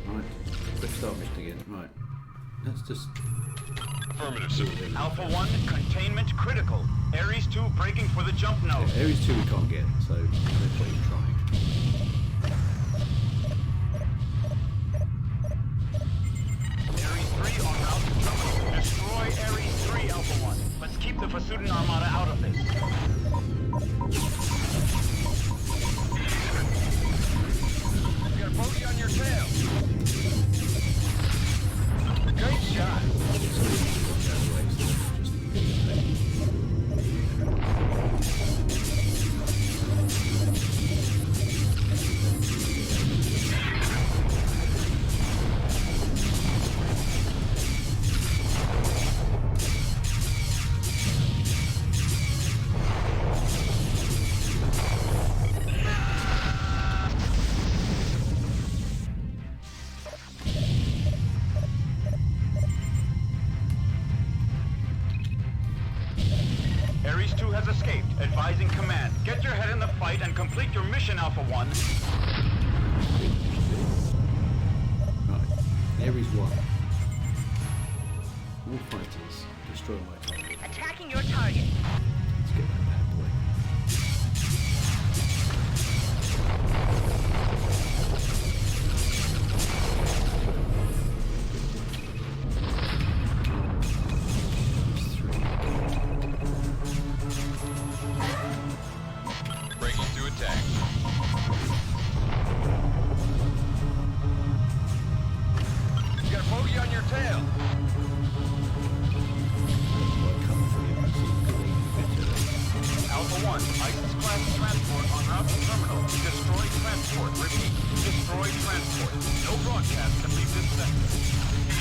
Right. Quick start mission again. Right. Let's just... Affirmative, sir. Alpha 1, containment critical. Ares 2 braking for the jump node. Yeah, Ares 2 we can't get, so no point in trying. Ares 3 en route to terminal. Destroy Ares 3, Alpha 1. Let's keep the Vasudan Armada out of this. You got a bogey on your tail. Great shot. Ares 2 has escaped, advising command. Get your head in the fight and complete your mission, Alpha 1. Right. Ares 1. All fighters destroy my target. Attacking your target. Let's get that bad boy. Breaking to attack. You got a bogey on your tail. Alpha 1, ISIS-class transport en route to terminal. Destroy transport. Repeat, destroy transport. No broadcast can leave this sector.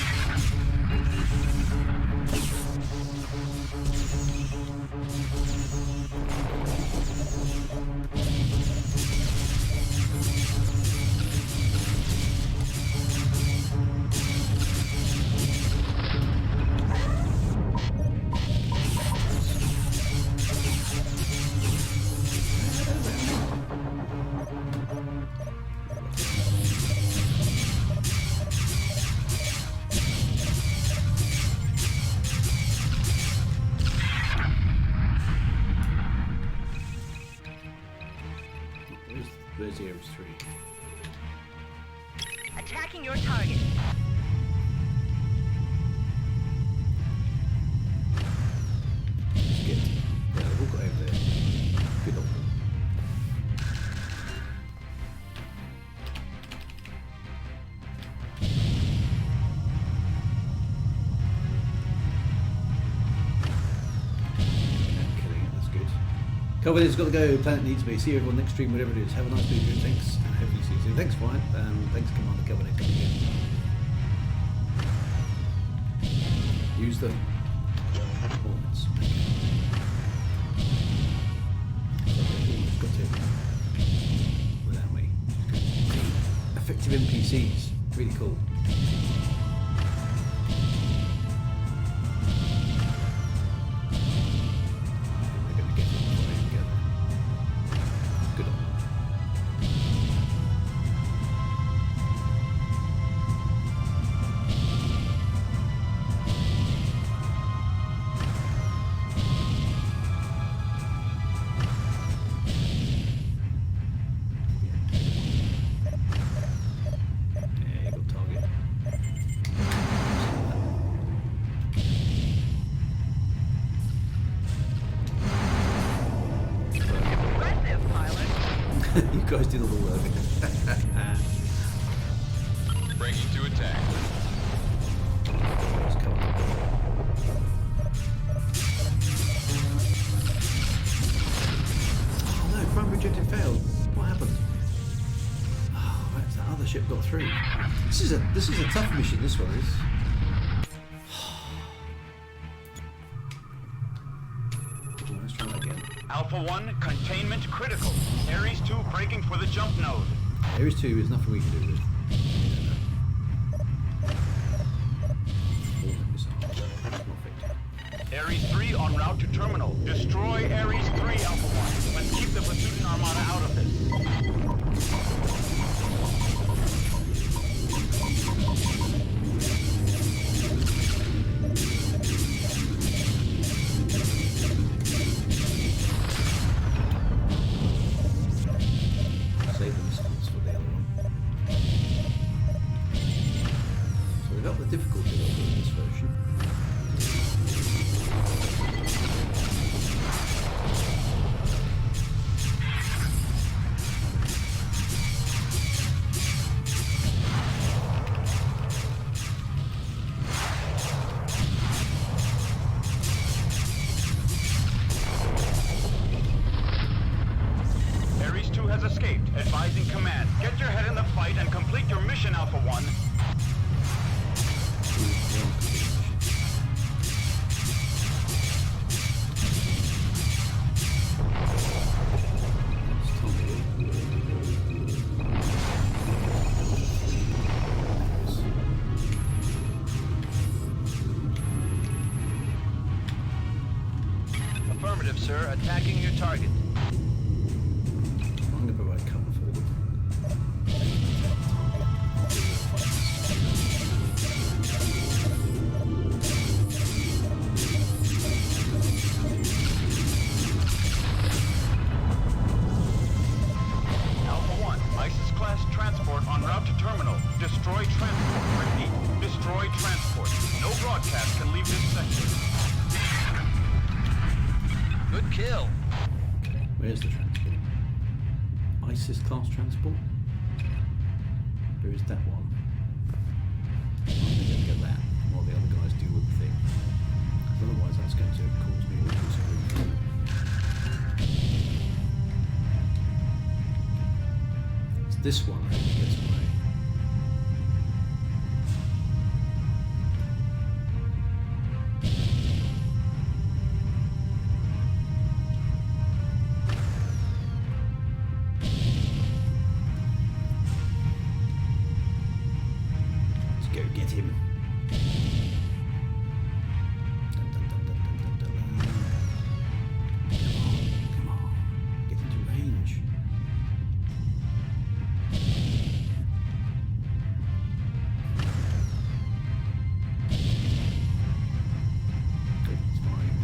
Where's the Ares 3? Attacking your target. Skip. Yeah, they've all got over there. Good on them. Killing it, that's good. Covenant's got to go. Planet needs me. See you everyone next stream, whatever it is. Have a nice weekend. Thanks, and hopefully see you soon. Thanks, Brian. Thanks, Commander Covenant. Coming in. Use the performance. Got it. Without me. Effective NPCs. Really cool. You guys did all the work. Breaking to attack. Let's come on. Oh no, front rejected failed. What happened? Oh, that's that other ship got through. This is a tough mission, this one is. Let's try that again. Alpha 1, containment critical. Ares 2 breaking for the jump node. Ares 2 is nothing we can do with. Ares 3 en route to terminal. Destroy Ares 3, Alpha 1. Let's keep the Basutan Armada out of this. Save the missiles for the other one. So we got the difficulty level in this version. Ares 2 has escaped. Advising command. Get your head in the fight and complete your mission, Alpha 1. Affirmative, sir. Attacking your target. I'm going to provide cover for them. Alpha 1, ISIS-class transport en route to terminal. Destroy transport. Repeat. Destroy transport. No broadcast can leave this sector. Good kill. Where's the transport? ISIS class transport? Where is that one? I'm going to go get that while the other guys deal with the thing. Because otherwise that's going to cause me all sorts of grief. It's this one I think that gets away. him. Dun, dun, dun, dun, dun, dun, dun. Come on. Get into range. Good, it's fine.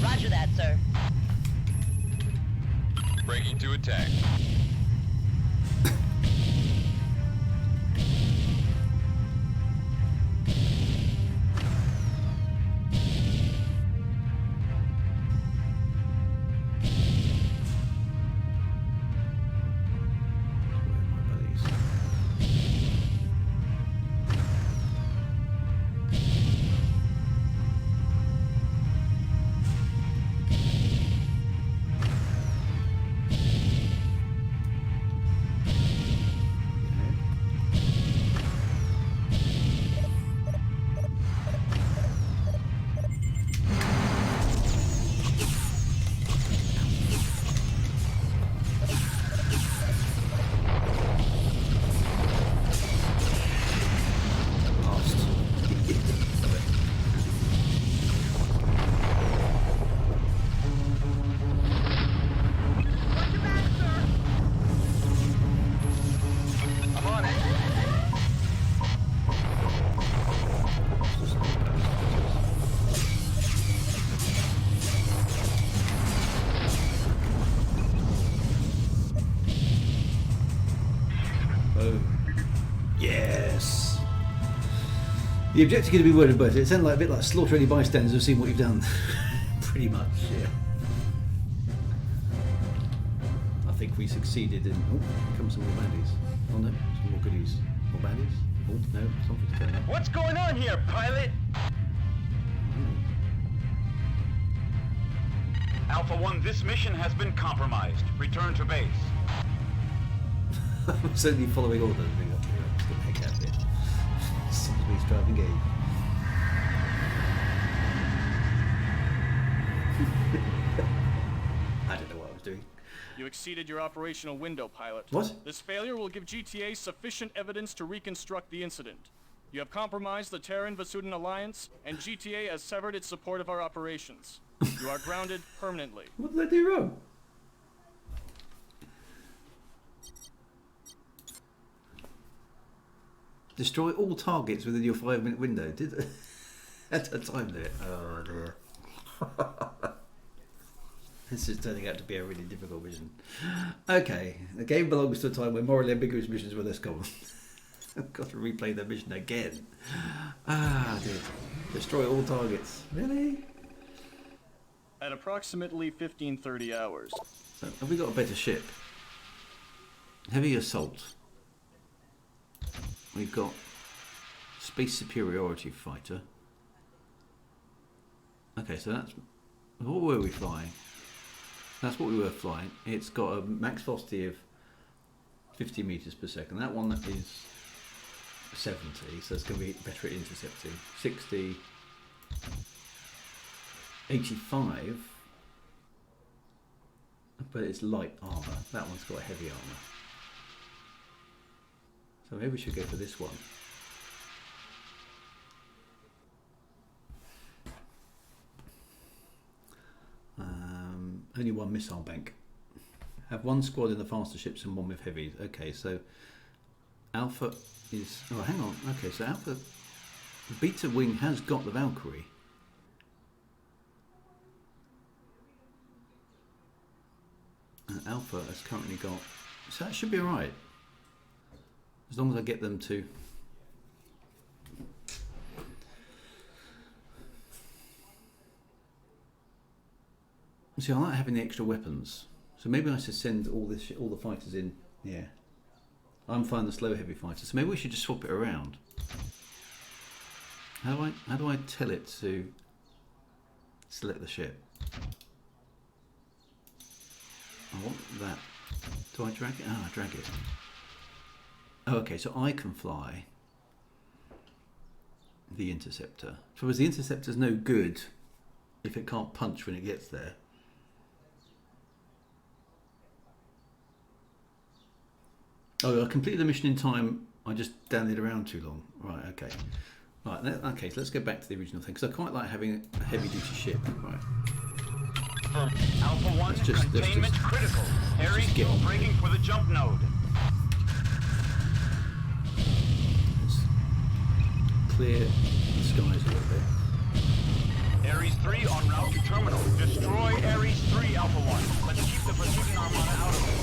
Roger that, sir. Breaking to attack. Yes. The objective is going to be worded better. It sounded like a bit like slaughter any bystanders who've seen what you've done. Pretty much, yeah. I think we succeeded in... Oh, here come some more baddies. Oh no, some more goodies. More baddies? Oh no, something to turn up. What's going on here, pilot? Alpha 1, this mission has been compromised. Return to base. I'm certainly following orders. Let's get the heck out of here. Somebody's driving game. I don't know what I was doing. You exceeded your operational window, pilot. What? This failure will give GTA sufficient evidence to reconstruct the incident. You have compromised the Terran-Vasudan alliance, and GTA has severed its support of our operations. You are grounded permanently. What did I do wrong? Destroy all targets within your 5-minute window. Did at a time there? Oh dear. This is turning out to be a really difficult mission. Okay, the game belongs to a time when morally ambiguous missions were less common. I've got to replay that mission again. Ah, dear. Destroy all targets. Really? At approximately 1530 hours. So, have we got a better ship? Heavy assault. We've got space superiority fighter. Okay, so that's... What were we flying? That's what we were flying. It's got a max velocity of 50 meters per second. That one is 70, so it's going to be better at intercepting. 60, 85, but it's light armor. That one's got heavy armor. So maybe we should go for this one. Only one missile bank. Have one squad in the faster ships and one with heavies. Okay, so Alpha is... Oh, hang on. Okay, so Alpha The Beta wing has got the Valkyrie. And Alpha has currently got... So that should be alright. As long as I get them to... See, I like having the extra weapons. So maybe I should send all the fighters in. Yeah. I'm fine the slow heavy fighters. So maybe we should just swap it around. How do I tell it to select the ship? I want that. Do I drag it? Ah, I drag it. Oh, okay, so I can fly the interceptor. So the interceptor's no good if it can't punch when it gets there. Oh, I completed the mission in time. I just dandled around too long. Right, okay. Right, okay, so let's go back to the original thing, because I quite like having a heavy-duty ship. Right. Alpha 1, containment critical. Ares still braking for the jump node. Let's clear the skies a little bit. Ares 3 en route to terminal. Destroy Ares 3, Alpha 1. Let's keep the Precision Armada out of it.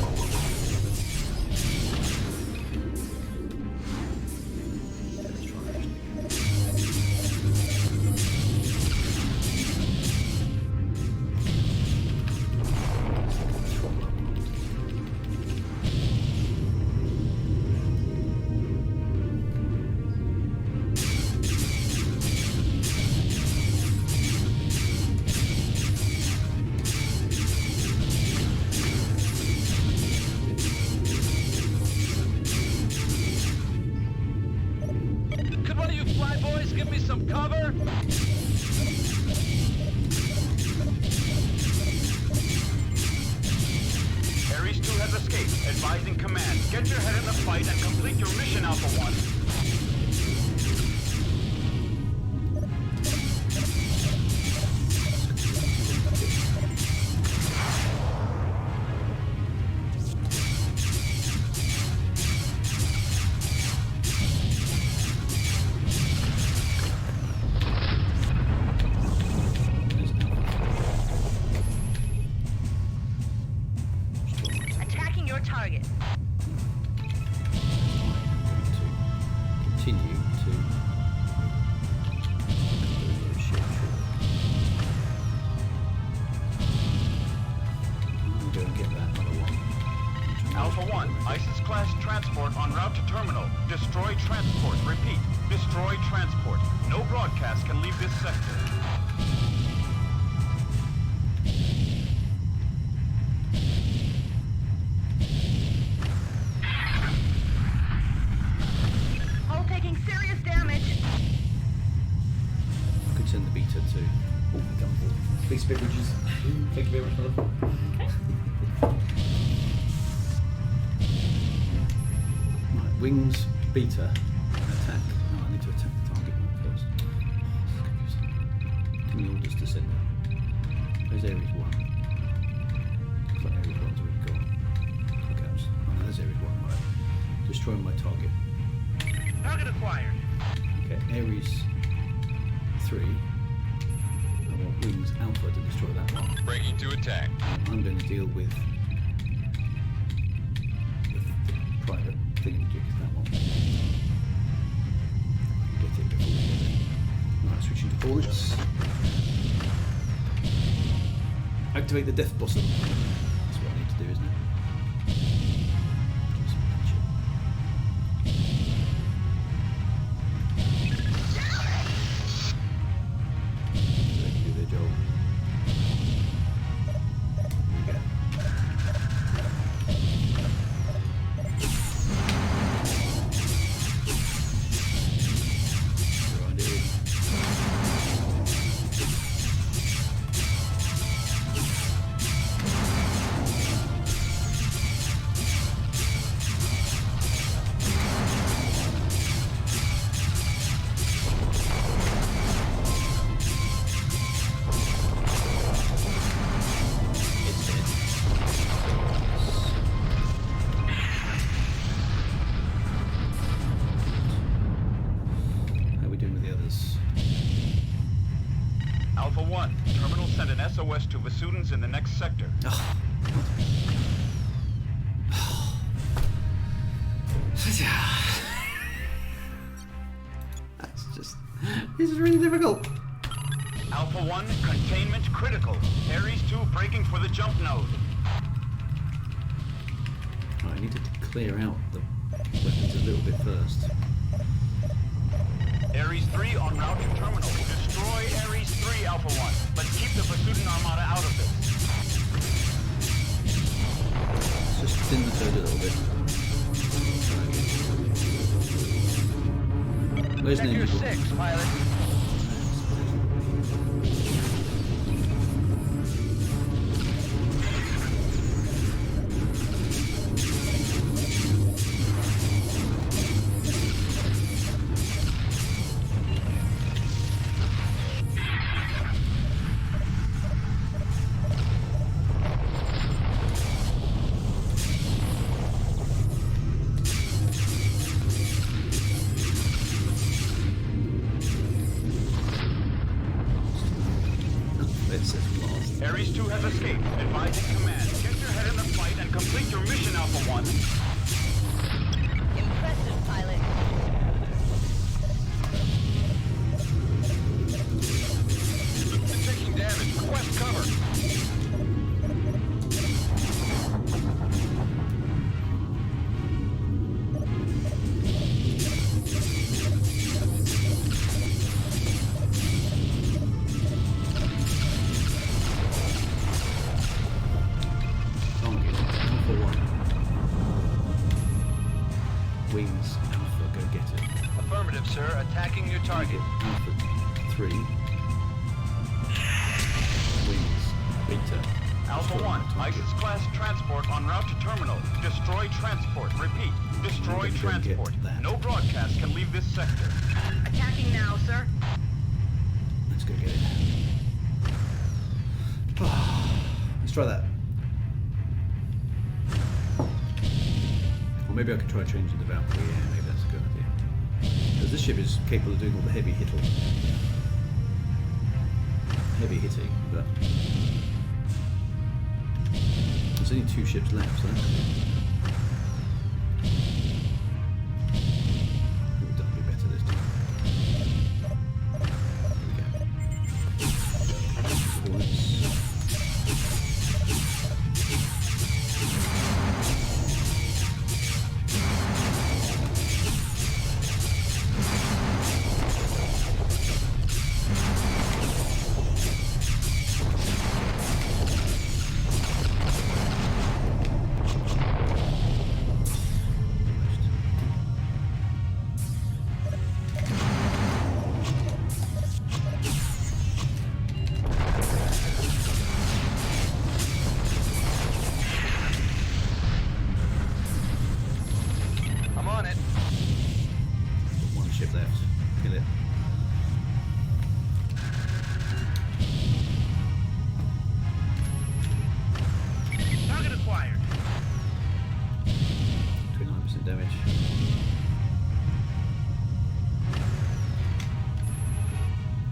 Wings, Beta, attack. No, I need to attack the target one first. Give me orders to send out. There's Ares 1. Looks like Ares 1's already gone. Okay, no, there's Ares 1, right. Destroying my target. Target acquired. Okay, Ares 3. I want Wings Alpha to destroy that one. Breaking to attack. I'm going to deal with the private thingamajig, that one. Get it before we get it. Right, switching to bullets. Activate the death blossom. That's what I need to do, isn't it? Just match it. They can do their job. SOS to Vasudans in the next sector. Oh. That's just... This is really difficult. Alpha 1, containment critical. Ares 2 braking for the jump node. Right, I need to clear out the weapons a little bit first. Ares 3 en route to terminal. Destroy Ares 3, Alpha 1. Let's keep the Vasudan Armada out of this. Let's just thin the code a little bit. Where's Sector Ninja? 6, pilot. Ares 2 has escaped. Advising command. Get your head in the fight and complete your mission, Alpha 1. Impressive, pilot. Taking damage. Request cover. Alpha 1. Wings, Alpha, go get it. Affirmative, sir. Attacking your target. Alpha 3. Wings, Beta. Alpha 1, ISIS-class transport en route to terminal. Destroy transport. Repeat. Destroy Go get transport. that. No broadcast can leave this sector. Attacking now, sir. Let's go get it. Let's try that. Or maybe I could try changing the Valkyrie. Yeah, maybe that's a good idea. Because this ship is capable of doing all the heavy hitting, but there's only 2 ships left, so that's good. We've done a bit better this time. Here we go. Bullets. I'm on it. One ship left. Kill it. Target acquired. 29% damage.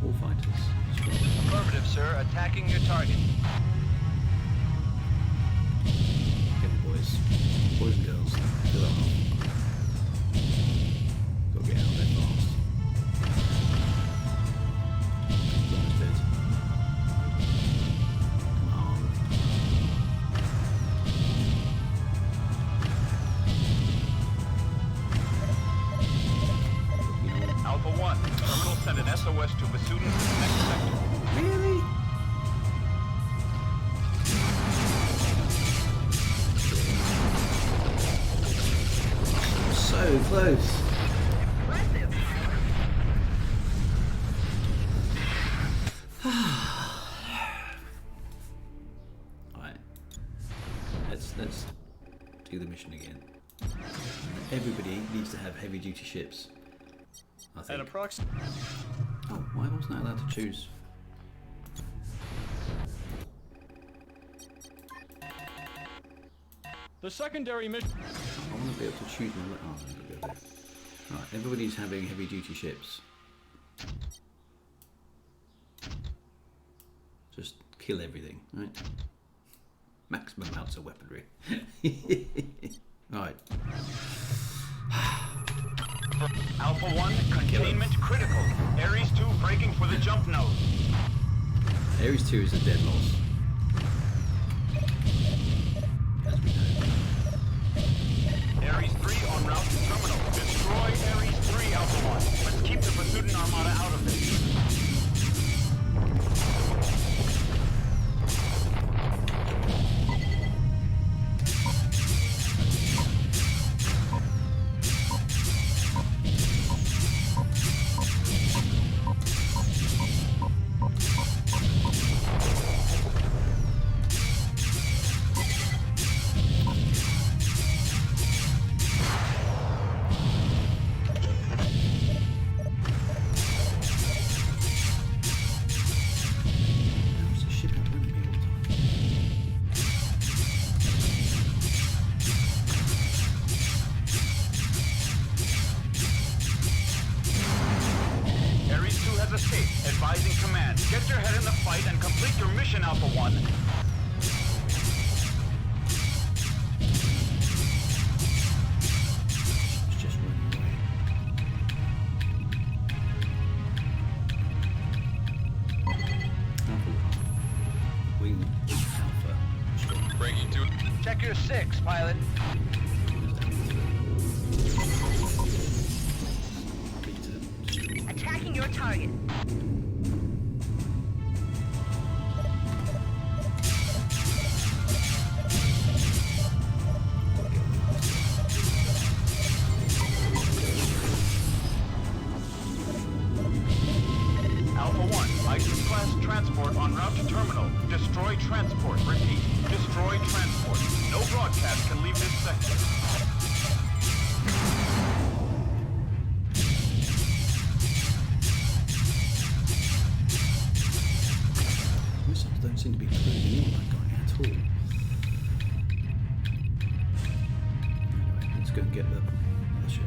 All fighters. Strong. Affirmative, sir. Attacking your target. Get the boys. Boys and girls. Fill up. Gotta get out of there fast. Almost dead. Come on. Alpha 1, terminal send an SOS to Vasudans in the next sector. Really? So close. Impressive. Alright. Let's do the mission again. Everybody needs to have heavy duty ships. I At think. approximately... Oh, why wasn't I allowed to choose? The secondary mission... I want to be able to choose my... Oh, there we go there. Right, everybody's having heavy duty ships. Just kill everything, right? Maximum amounts of weaponry. Right. Alpha 1, containment critical. Ares 2 breaking for the jump node. Ares 2 is a dead loss. As we know. Ares 3 en route to terminal. Destroy Ares 3, Alpha 1. Let's keep the Poseidon Armada out of this. How's the ship out running me all the time? Ares 2 has escaped. Advising command. Get your head in the fight and complete your mission, Alpha 1. It's just running away. Alpha 1. Wing Alpha. Strong. Breaking to... Check your 6, pilot. Beta. Attacking your target. Alpha 1, Isis-class transport en route to terminal. Destroy transport. Repeat. Destroy transport. No broadcast can leave this sector. Missiles don't seem to be closing in on that guy at all. Anyway, let's go and get the ship.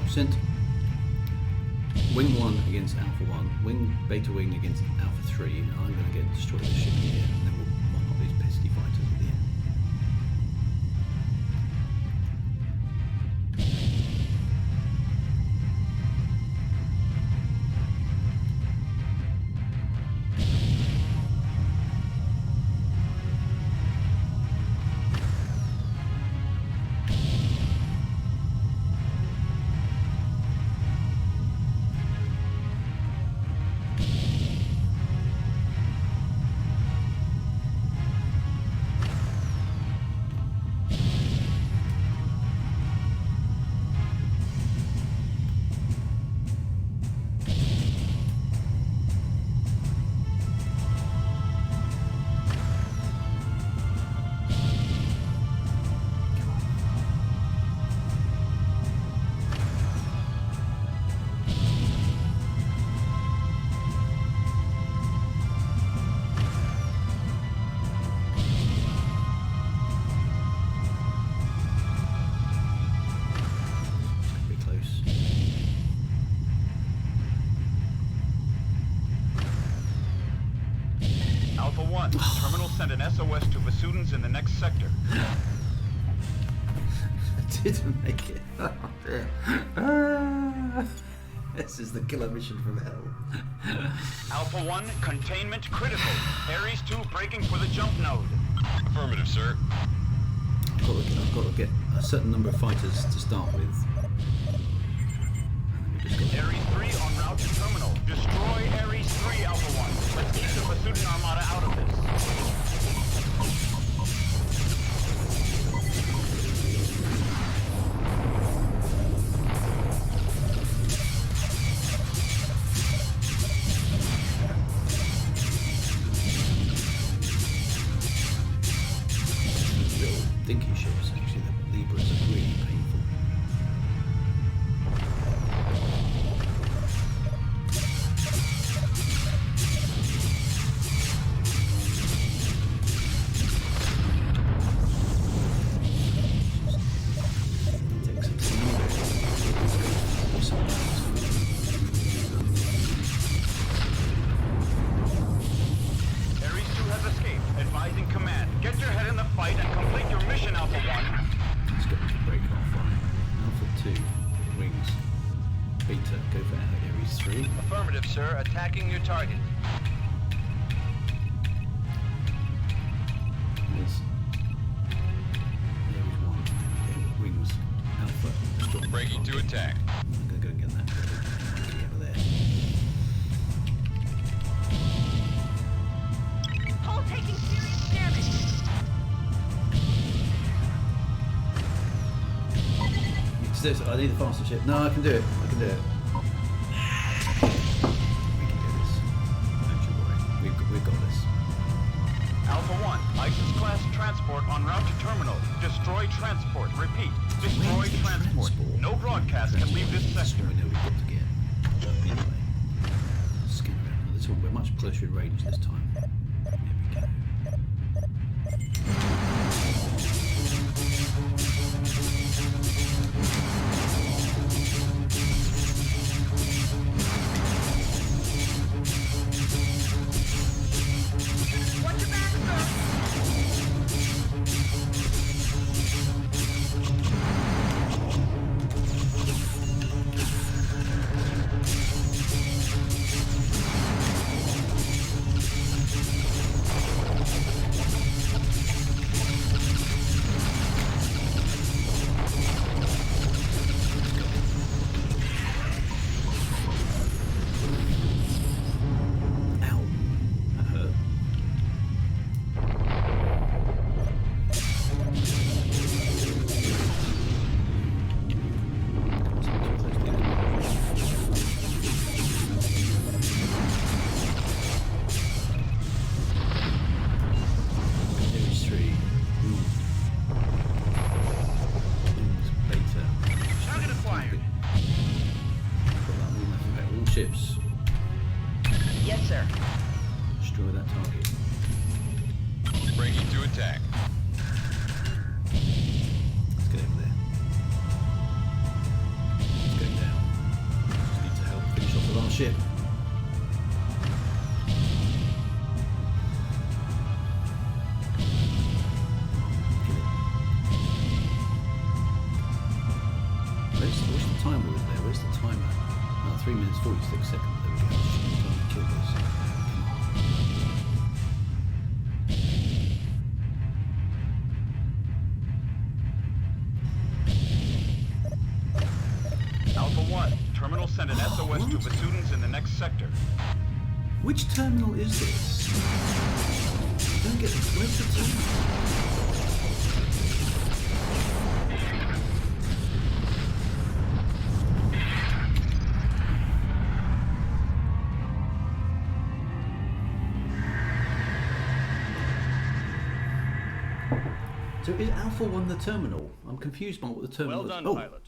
Sent Wing 1 against Alpha 1, Beta Wing against Alpha 3, and I'm going to get destroy this ship here, and then we'll mop up these pesky fighters at the end. Alpha 1, terminal send an SOS to Vasudans in the next sector. I didn't make it. Oh, dear. This is the killer mission from hell. Alpha 1, containment critical. Ares 2 breaking for the jump node. Affirmative, sir. I've got to get a certain number of fighters to start with. Ares 3 en route to terminal. Destroy Ares 3, Alpha 1. Let's keep the Vasudin Armada out of this. Little dinky ships, actually, the Libras are really painful. Beta, go for Ares 3. Affirmative, sir. Attacking your target. There's Ares 1. Okay, wings. Alpha. Storm Breaking to target. attack. I'm going to go and get that. Get over there. Hull taking serious damage. I need the faster ship. No, I can do it. I can do it. We can do this. Don't you worry. We've got this. Alpha 1, ISIS-class transport en route to terminal. Destroy transport. Repeat, destroy Where's the transport. No broadcast can leave this That's sector. what we know we've got to get. Anyway, scan around. This one, we're much closer in range this time. There we go. Watch your back, sir. Ow. That hurt. Ares 3. Wings, Beta. Target acquired. Got that all left and all ships. Yes, sir. Destroy that target. Breaking to attack. Let's get over there. Let's go down. Just need to help finish off the last ship. Where's the timer was there? Where's the timer? 3 minutes 46 seconds. There we go. Just time to kill this. Alpha 1, terminal send an SOS to What? Vasudans in the next sector. Which terminal is this? I don't get this. Where's the terminal? So is Alpha 1 the terminal? I'm confused by what the terminal Well is. done, Oh. pilot.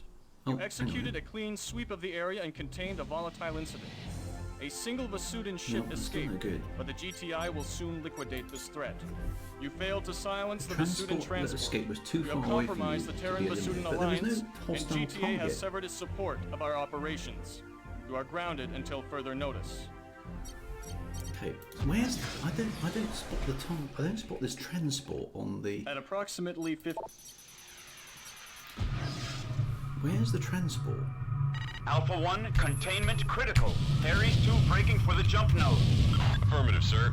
Oh, You hang executed on. a clean sweep of the area and contained a volatile incident. A single Vasudan ship that's still no escaped, good. but the GTI will soon liquidate this threat. You failed to silence the Vasudan Transport that transport. escape was too You have far away from you compromised the to Terran be eliminated, Vasudan but there was alliance, no and hostile GTA has target. severed its support of our operations. You are grounded until further notice. Okay, where's I don't spot the I don't spot this transport on the. At approximately 50. Where's the transport? Alpha 1, containment critical. Ares 2 braking for the jump node. Affirmative, sir.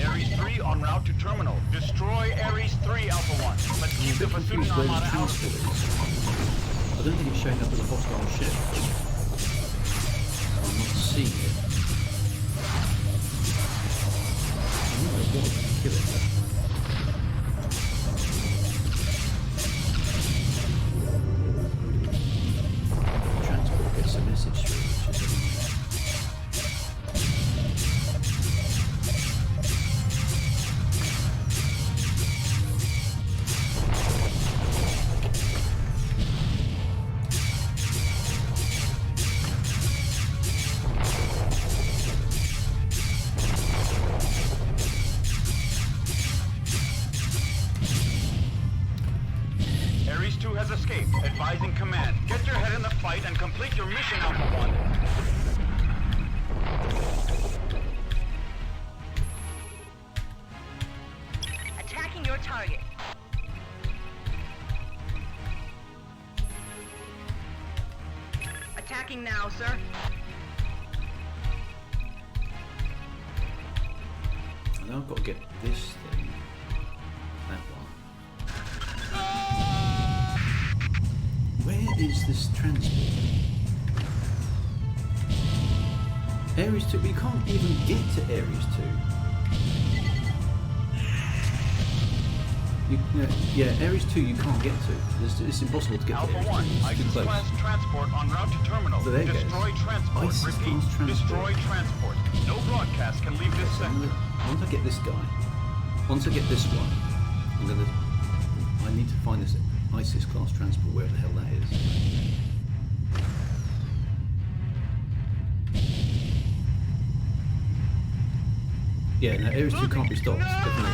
Ares 3 en route to terminal. Destroy Ares 3, Alpha 1. Let's keep the I'm a bit Vasudan confused where the Armada out of transport this. is. I don't think it's showing up as a hostile ship. I'm not seeing it. I know it was. Kill it. Transport gets a message through, which is Ares 2 has escaped. Advising command. Get your head in the fight and complete your mission, Alpha 1. Attacking your target. Tracking now, sir. And I've got to get this thing. That one. Where is this transport? Ares 2, we can't even get to Ares 2. Yeah, Ares 2 you can't get to. It's impossible to get Alpha to Ares 2. 1, It's too ISIS close. class transport en route to terminal. So there it goes. Destroy transport. ISIS Repeat, class transport. destroy transport. No broadcast can leave this sector. Once I get this guy, once I get this one, I need to find this ISIS class transport, wherever the hell that is. Yeah, no, Ares 2 can't be stopped, definitely.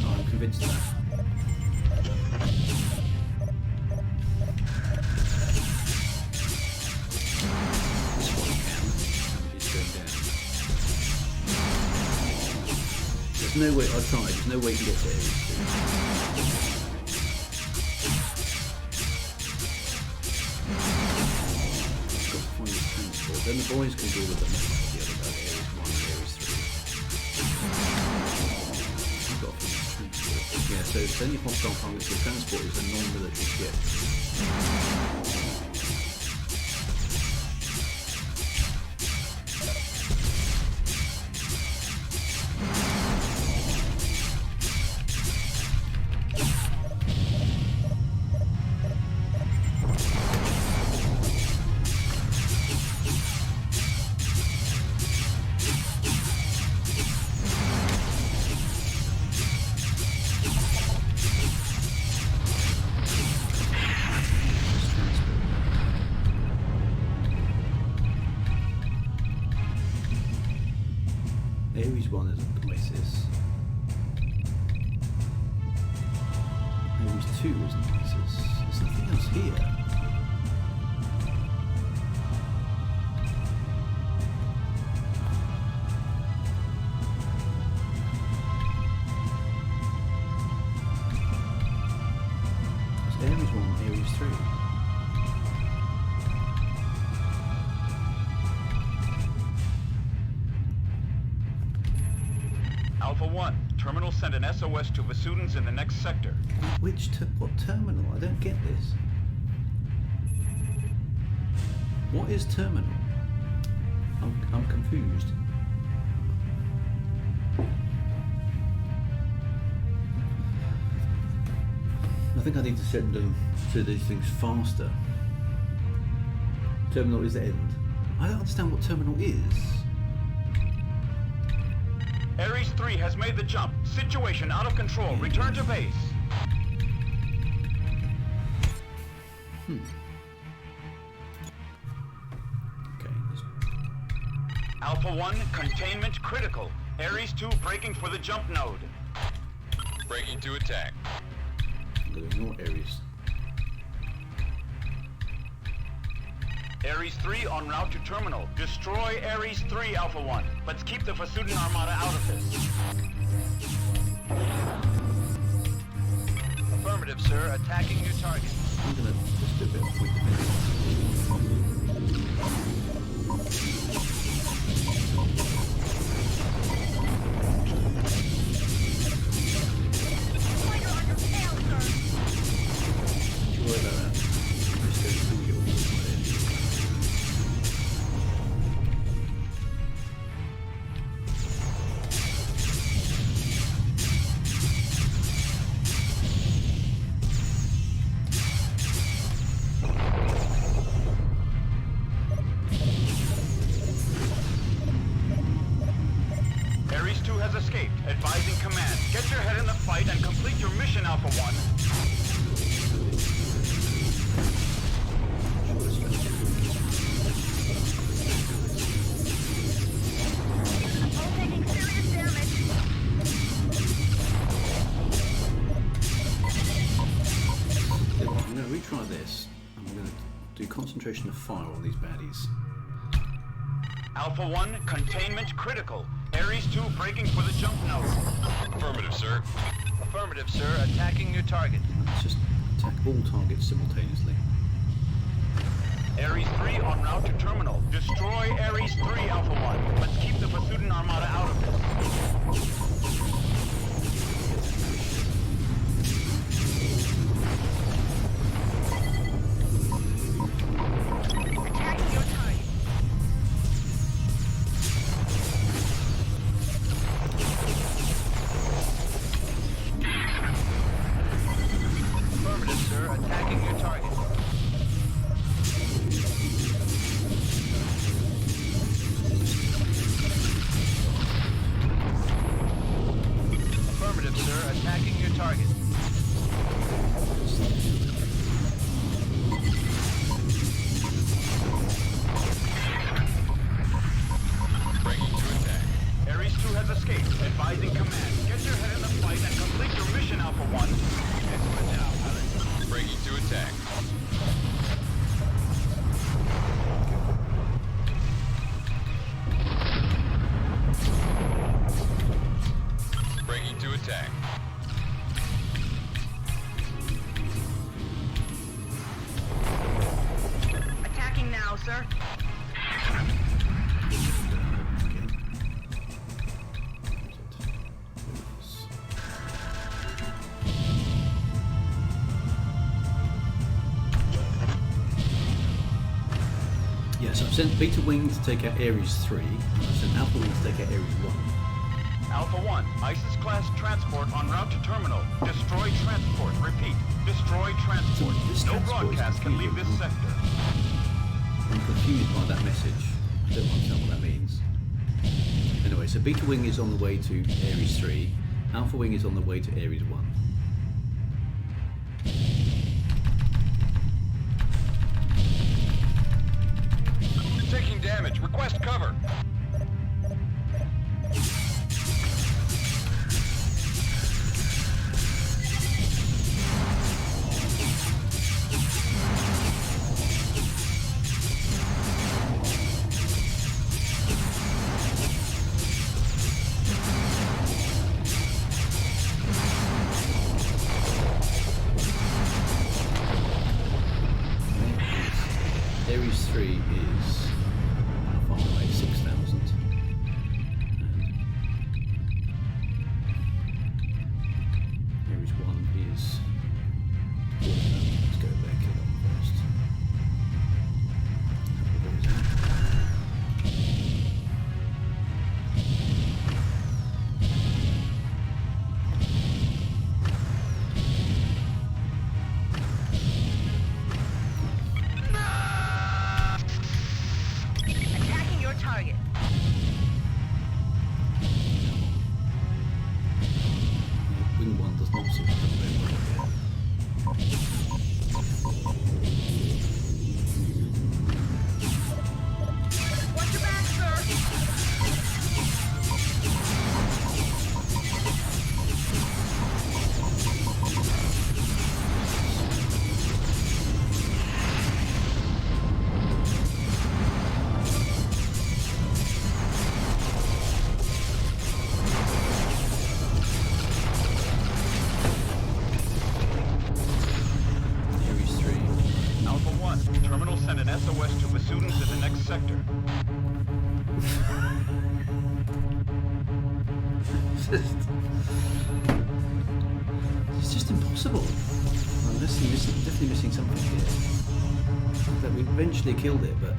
I'm convinced of that. This one can. It's going down. There's no way, I've tried, there's no way to get to Ares 2. Got to find the transport. Then the boys can deal with the other about Ares 1 and Ares 3. I've got to find the transport. Yeah, so it's only hostile targets. The transport is a non-military ship. Ares 1 is a ISIS. Ares 2 is an ISIS. There's nothing else here. There's Ares 1, Ares 3. Alpha 1, terminal send an SOS to Vasudans in the next sector. What terminal? I don't get this. What is terminal? I'm confused. I think I need to send them to these things faster. Terminal is the end. I don't understand what terminal is. Ares 3 has made the jump. Situation out of control. Return to base. Okay. Alpha 1, containment critical. Ares 2 braking for the jump node. Breaking to attack. I'm going to ignore Ares. Ares 3 en route to terminal. Destroy Ares 3, Alpha 1. Let's keep the Vasudan Armada out of this. Affirmative, sir. Attacking new target. I'm going to just do a bit of point defense. Don't worry about that. Just go through your Ares 2 has escaped. Advising command. Get your head in the fight and complete your mission, Alpha 1. Taking serious damage. I'm going to retry this. I'm going to do concentration of fire on these baddies. Alpha 1, containment critical. Ares 2 braking for the jump node. Affirmative, sir. Affirmative, sir. Attacking new target. Let's just attack all targets simultaneously. Ares 3 en route to terminal. Destroy Ares 3, Alpha 1. Let's keep the Basudin Armada out of this. Attacking your target. Affirmative, sir. Attacking your target. Affirmative, sir. Attacking your target. Breaking to attack. Ares 2 has escaped. Advising command. Get your head in the fight and complete your mission, Alpha 1. Excellent job, pilot. Breaking to attack. Breaking to attack. Attacking now, sir. Yes, I've sent Beta Wing to take out Ares 3, and I've sent Alpha Wing to take out Ares 1. Alpha 1, ISIS-class transport en route to terminal. Destroy transport. Repeat. Destroy transport. This No transport is broadcast can leave this confusing. sector. I'm confused by that message. I don't understand what that means. Anyway, so Beta Wing is on the way to Ares 3, Alpha Wing is on the way to Ares 1. Taking damage. Request cover. Ares 3 is how far away? 6,000. And Ares 1 is 4,000. Let's go there, kill that one first. Couple of those out. Attacking your target. Wing 1 does not seem to have very well yet. Watch your back, sir. Ares 3. Alpha 1, terminal send an SOS to Basudins in the next sector. It's just impossible. I'm definitely missing something here. That we eventually killed it, but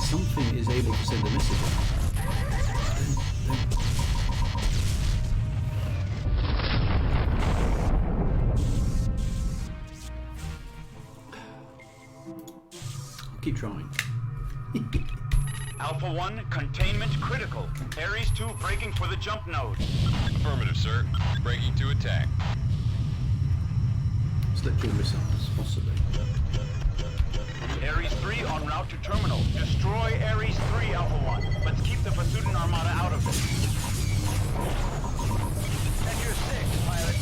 something is able to send a message. I'll keep trying. Alpha 1, containment critical. Ares 2 braking for the jump node. Affirmative, sir. Breaking to attack. Select your missiles, possibly. Ares 3 en route to terminal. Destroy Ares 3, Alpha 1. Let's keep the Basudin Armada out of this. And you're 6, pilot.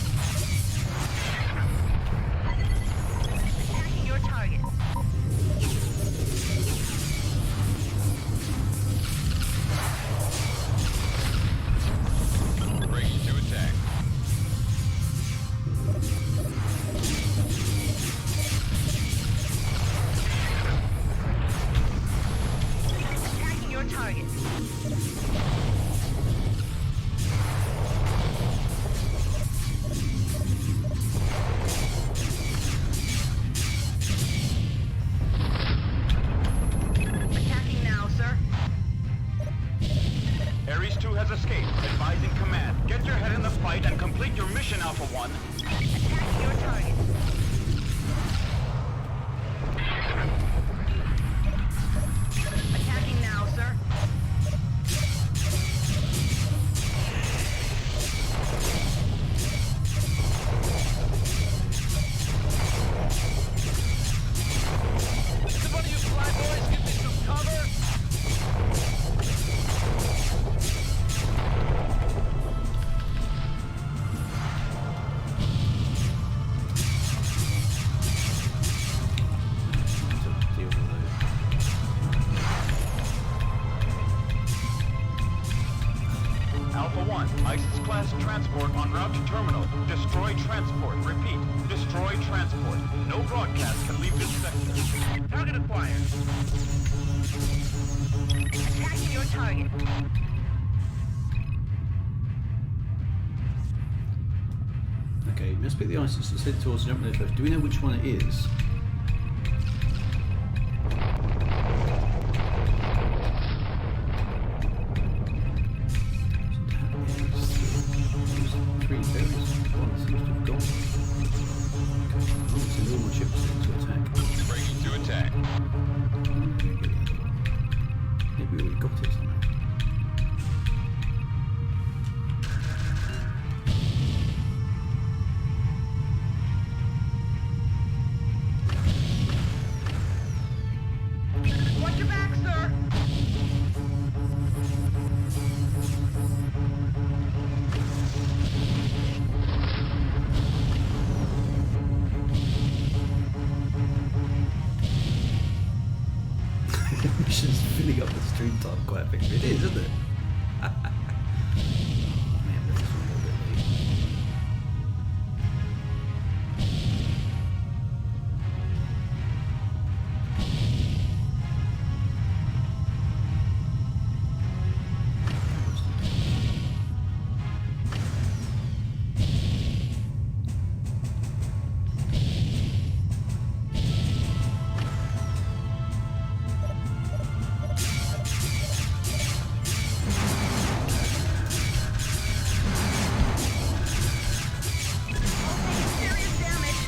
Attacking your target. Breaking to attack. fight and complete your mission, Alpha 1. Attacking your target. Attacking now, sir. Could one of you fly boys give me some cover? To deal with Alpha 1, ISIS-class transport en route to terminal. Destroy transport. Repeat, destroy transport. No broadcast can leave this sector. Target acquired. Attacking your target. Okay, let's pick the ISIS that's headed towards the jump there first. Do we know which one it is? Three berries. One seems to have gone. Oh, it's a normal ship to attack. Breaking to attack. Maybe we already got it somehow. Watch your back, sir. Mission's filling up the stream time quite quickly. It is, isn't it? Oh, man, this is a little bit late. Serious damage.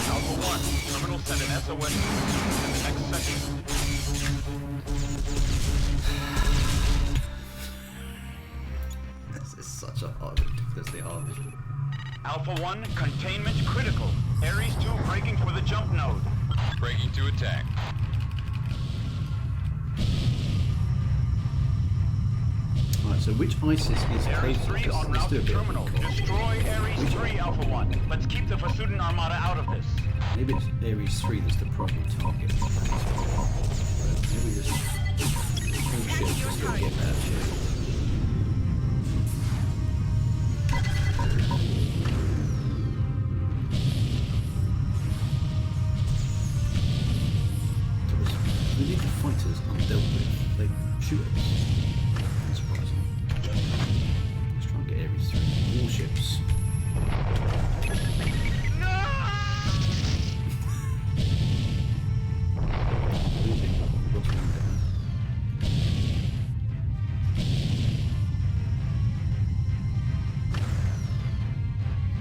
Alpha 1, terminal send an SOS in the next second. This is such a hard, ridiculously hard mission. Alpha 1, containment critical. Ares 2 breaking for the jump node. Breaking to attack. Alright, so which ISIS is Ares closer? 3 en Let's route do a to bit of terminal. recon. Destroy Ares 3, Alpha 1. Let's keep the Fasuden Armada out of this. Maybe it's Ares 3 that's the primary target. Maybe this whole ship just gonna get that shit. We leave the fighters undealt with. They shoot at us. That's surprising. Let's try and get Ares 3. All ships. Losing. We've got one down.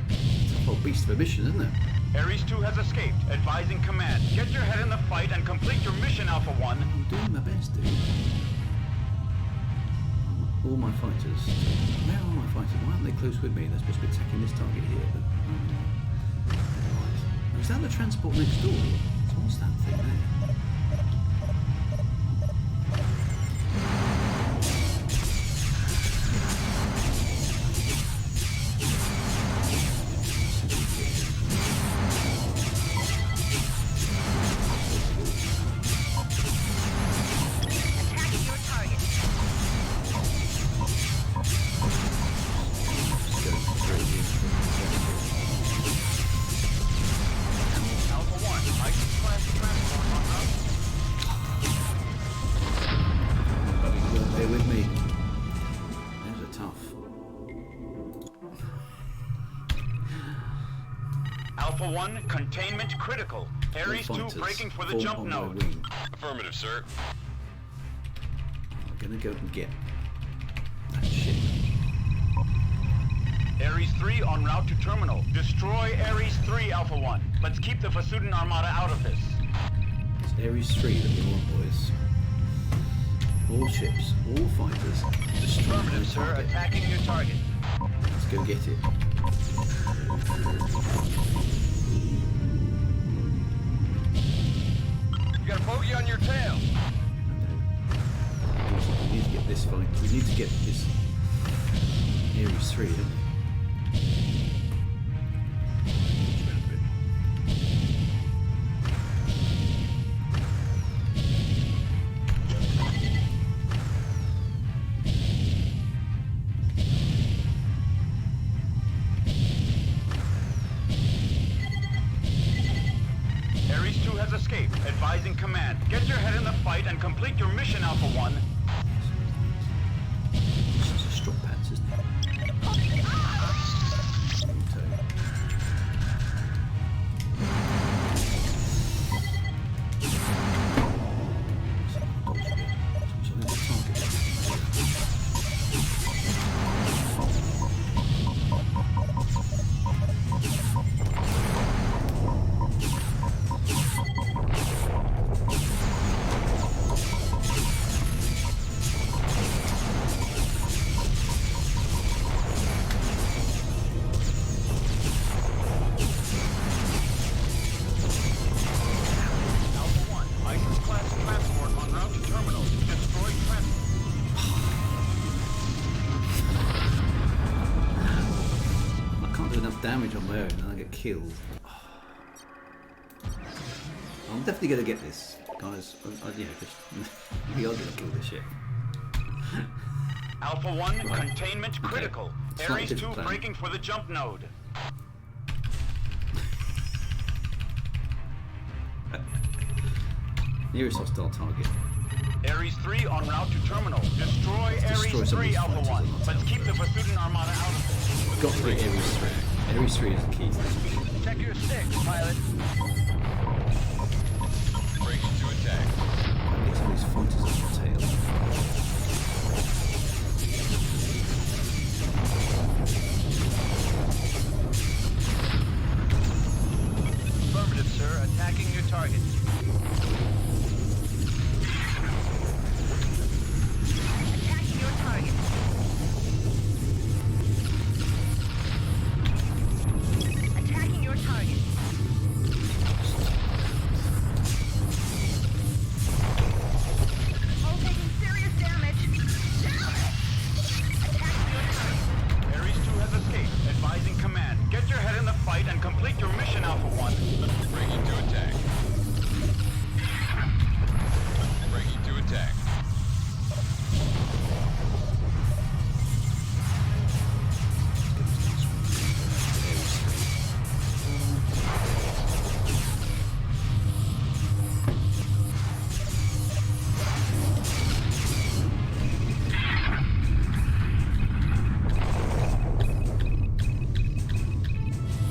It's a whole beast of a mission, isn't it? Ares 2 has escaped, advising command. Get your head in the fight and complete your mission, Alpha 1. I'm doing my best, dude. All my fighters. Where are my fighters? Why aren't they close with me? They're supposed to be attacking this target here, but... Right. Is that the transport next door? So what's that thing there? Attacking your target. Alpha 1, ISIS-class transport en route Alpha 1, containment critical. Ares 2 Fighters breaking for the form jump on my node. wing. Affirmative, sir. I'm gonna go and get that ship. Ares 3 en route to terminal. Destroy Ares 3, Alpha 1. Let's keep the Fasudan Armada out of this. It's Ares 3 that we want, boys. All ships, all fighters, destroy Affirmative, the sir. target. Attacking your target. Let's go get it. You got a bogey on your tail. We need to get this fight. We need to get this Ares 3, don't we? Ares 2 has escaped. Advising command. Get your head in the fight and complete your mission, Alpha 1. This is a strong pants, isn't it? Alpha 1, ISIS-class transport en route to terminal. Destroy transport. I can't do enough damage on my own and I get killed. I'm definitely going to get this, guys. We are going to kill this shit. Alpha 1, containment critical. Slightly Ares 2 different plan. breaking for the jump node. Nearest hostile target. Ares 3 en route to terminal. Destroy Destroy Ares some of 3, these Alpha fighters 1. on our Let's keep the Fasudan Armada out of this. I've got to get Ares 3. Ares 3 is the key. Check your sticks, pilot. Breaking to attack. I get some of these fighters on the tail. Affirmative, sir. Attacking your target. Attacking your target. Attacking your target. All taking serious damage. Attacking your target. Ares 2 has escaped. Advising command. Get your head in the fight and complete your mission, Alpha 1. Breaking to attack. Breaking to attack.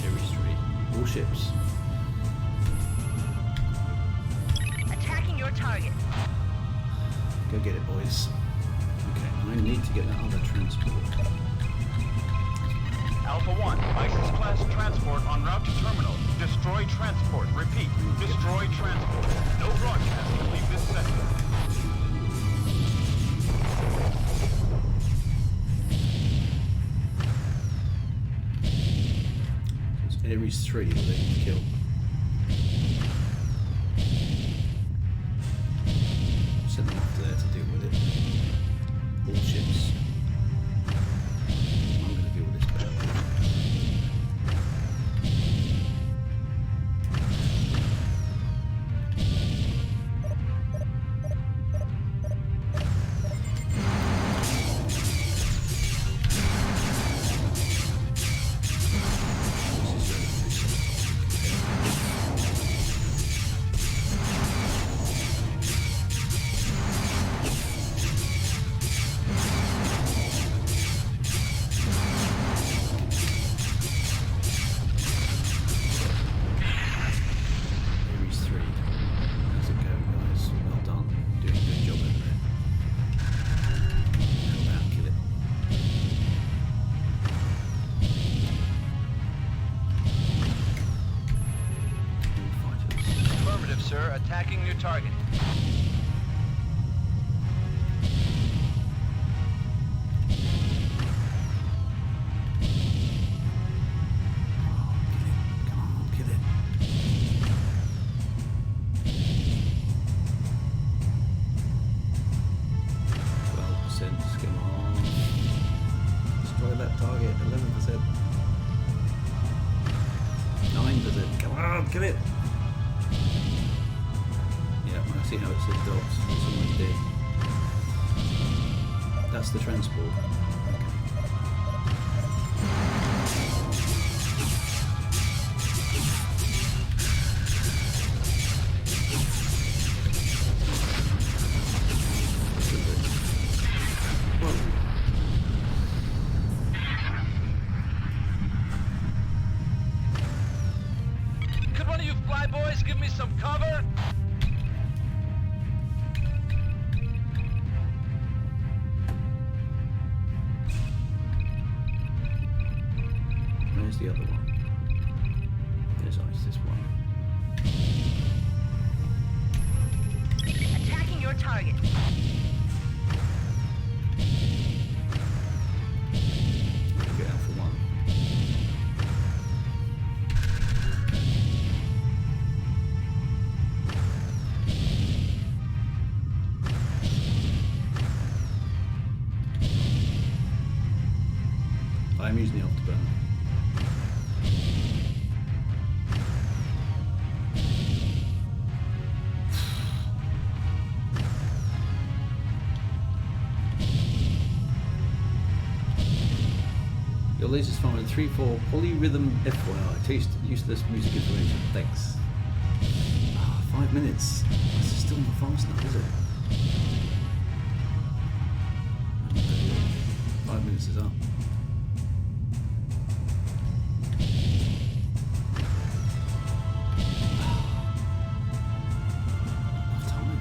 Ares 3. All ships. Attacking your target. Go get it, boys. Okay, I need to get that other transport. Alpha 1, ISIS-class transport en route to terminal. Destroy transport. Repeat, destroy transport. No broadcast can leave this sector. It's Ares 3 that they need to kill. Send them off to there to deal with it. All ships. I'm going to deal with this battle. This is very efficient. attacking your target. Come on, kill it. 12%, come on. Destroy that target, 11%. 9%, come on, kill it. Yeah, I see how it says dots. It's almost dead. That's the transport. Could one of you flyboys give me some cover? Where's the other one? There's this one. Attacking your target. Get out for one. I'm using the afterburner. Your laser's firing 3-4 polyrhythm FYI. Taste useless music information. Thanks. 5 minutes. This is still not fast enough, is it? 5 minutes is up. Enough time.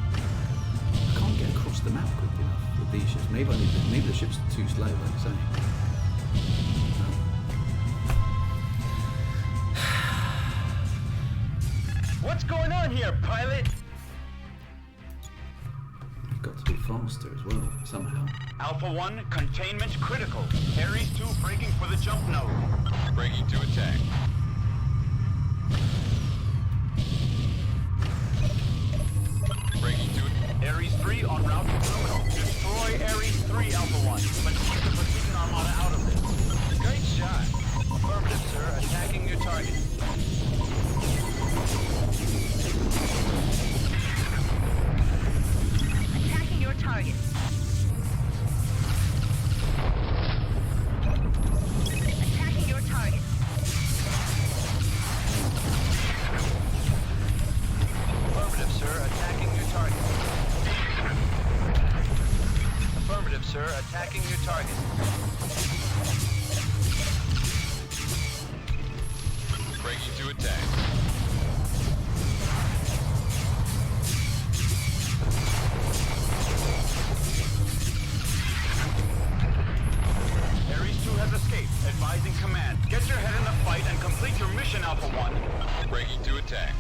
I can't get across the map quick enough with these ships. Maybe the ships are too slow, like you say. What's going on here, pilot? You've got to be faster as well, somehow. Alpha 1, containment critical. Ares 2 braking for the jump node. Braking to attack. Braking to Ares 3 en route to terminal. Destroy Ares 3, Alpha 1, but keep the Precision Armada out of this. Great shot. Affirmative, sir. Attacking your target. Attacking your target. Attacking your target. Affirmative, sir. Attacking your target. Affirmative, sir. Attacking your target. braking to attack. Ares 2 has escaped, advising command. Get your head in the fight and complete your mission, Alpha 1. Braking to attack.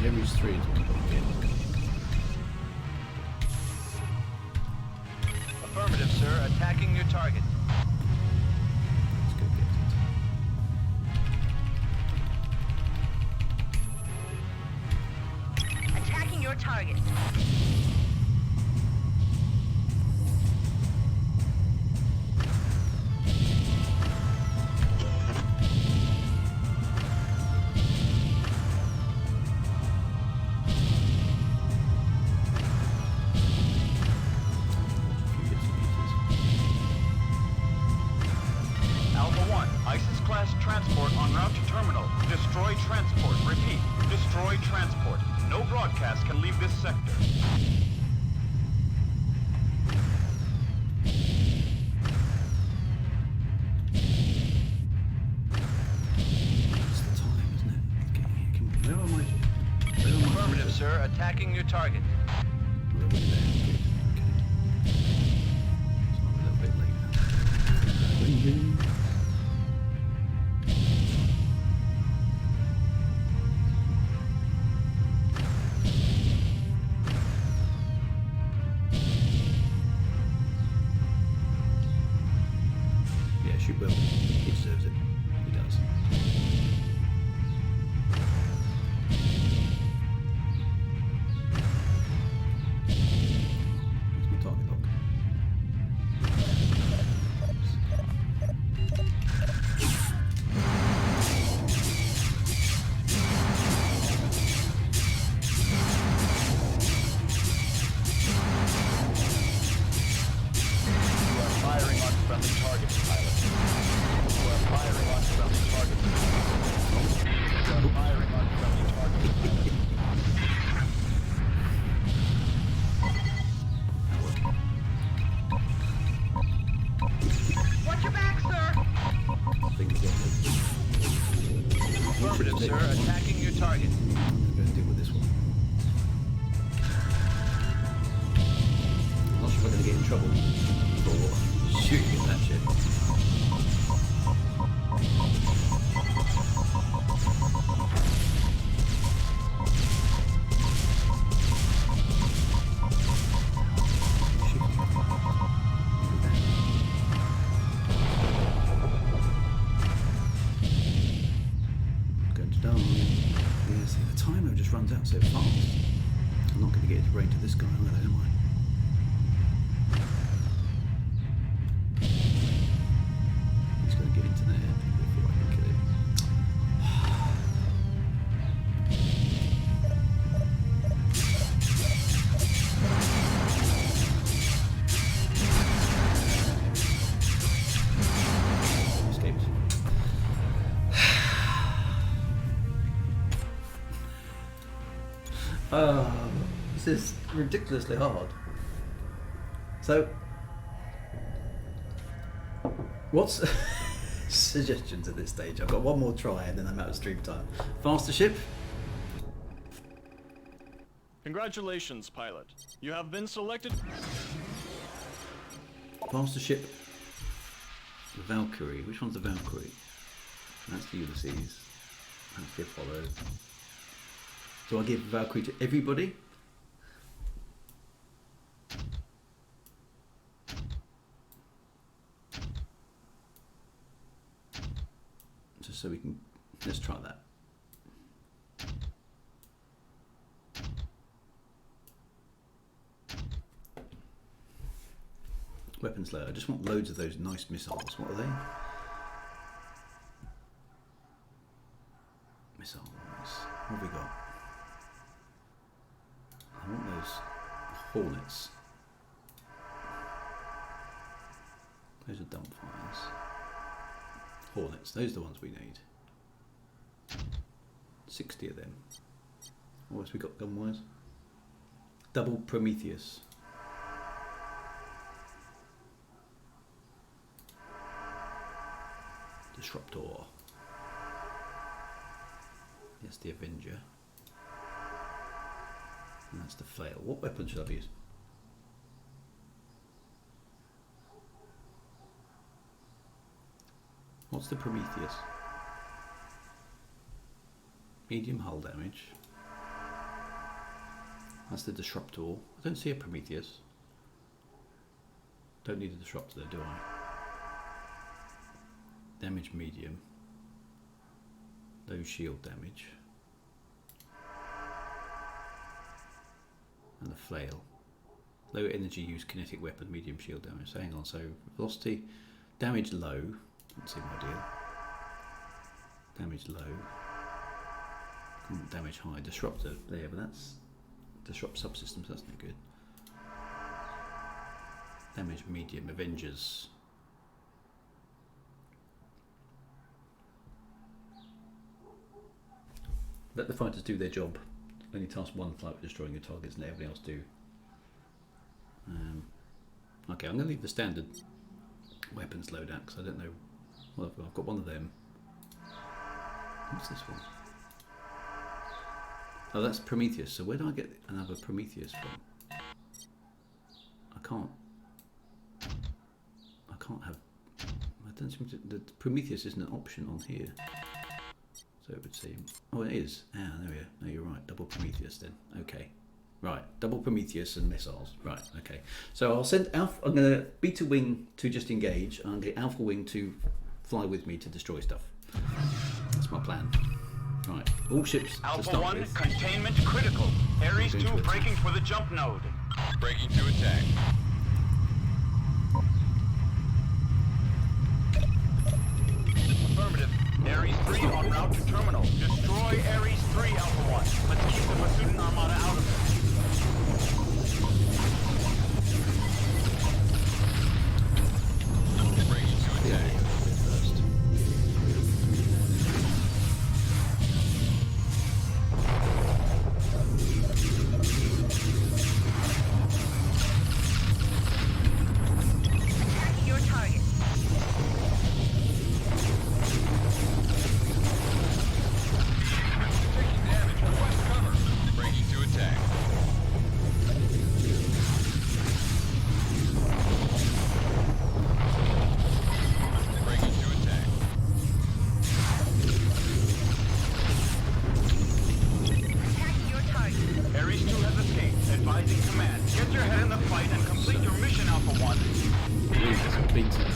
Ares 3 is what I'm getting. Affirmative, sir. Attacking your target. Let's go get it. Attacking your target. Alpha 1, ISIS-class transport en route to terminal. Destroy transport. Repeat, destroy transport. No broadcast can leave this sector. It's the time, isn't it? Where am I? Where am I? Affirmative, sir. Attacking your target. We're already there. Good. Okay. So I'm a little bit late now. Wing. Yeah, shoot well. He deserves it. He does. Where's my target lock? Firing on friendly targets, pilot. You are firing on friendly targets. You are firing on friendly targets, pilot. Watch your back, sir. Fingers on Affirmative, sir. Attacking your target. I'm going to deal with this one. I'm not sure if I'm going to get in trouble for shooting at that shit. Going to die. Yes, the timer just runs out so fast. I'm not going to get into range of this guy either, am I? He's going to get into there before I can kill him. Escaped. This is ridiculously hard. So, what's suggestions at this stage? I've got one more try and then I'm out of stream time. Faster ship? Congratulations, pilot. You have been selected. Faster ship. The Valkyrie. Which one's the Valkyrie? That's the Ulysses. That's the Apollo. Do I give Valkyrie to everybody? Just so we can, let's try that. Weapons load. I just want loads of those nice missiles. What are they? Missiles. What have we got? I want those Hornets. Those are dumbfires. Hornets, those are the ones we need. 60 of them. What else we got gun-wise? Double Prometheus. Disruptor. Yes, the Avenger. And that's the flail. What weapon should I use? What's the Prometheus? Medium hull damage. That's the Disruptor. I don't see a Prometheus. Don't need a Disruptor there, do I? Damage medium. Low shield damage. And the flail. Low energy use kinetic weapon, medium shield damage. So hang on, so velocity, damage low, doesn't seem ideal. Damage low. Damage high, disruptor there, but that's disrupt subsystems, that's no good. Damage medium, Avengers. Let the fighters do their job. Only task one flight with destroying your targets and let everybody else do. Okay, I'm going to leave the standard weapons loadout because I don't know. Well, I've got one of them. What's this one? Oh, that's Prometheus. So where do I get another Prometheus from? I can't have. I don't seem to. The Prometheus isn't an option on here. So it would seem. Oh, it is. Ah, there we are. No, you're right. Double Prometheus then. Okay. Right, double Prometheus and missiles. Right, okay. So I'll send Alpha. I'm going to Beta Wing to just engage, and I'm going to get Alpha Wing to fly with me to destroy stuff. That's my plan. Right, all ships to Alpha start 1, with. containment critical. Ares 2 Going to braking for the jump node. Breaking to attack. Affirmative. Ares 3 en route to terminal. Destroy Ares 3, Alpha 1. Let's keep the Masudin Armada out of it. Breaking to Yeah, attack. first. Attacking your target. Taking damage. Request cover. Breaking to attack. Breaking to attack. Attacking your target. Ares 2 has escaped. Advising command. Get your head in the fight and complete your mission, Alpha 1. Wings Beta.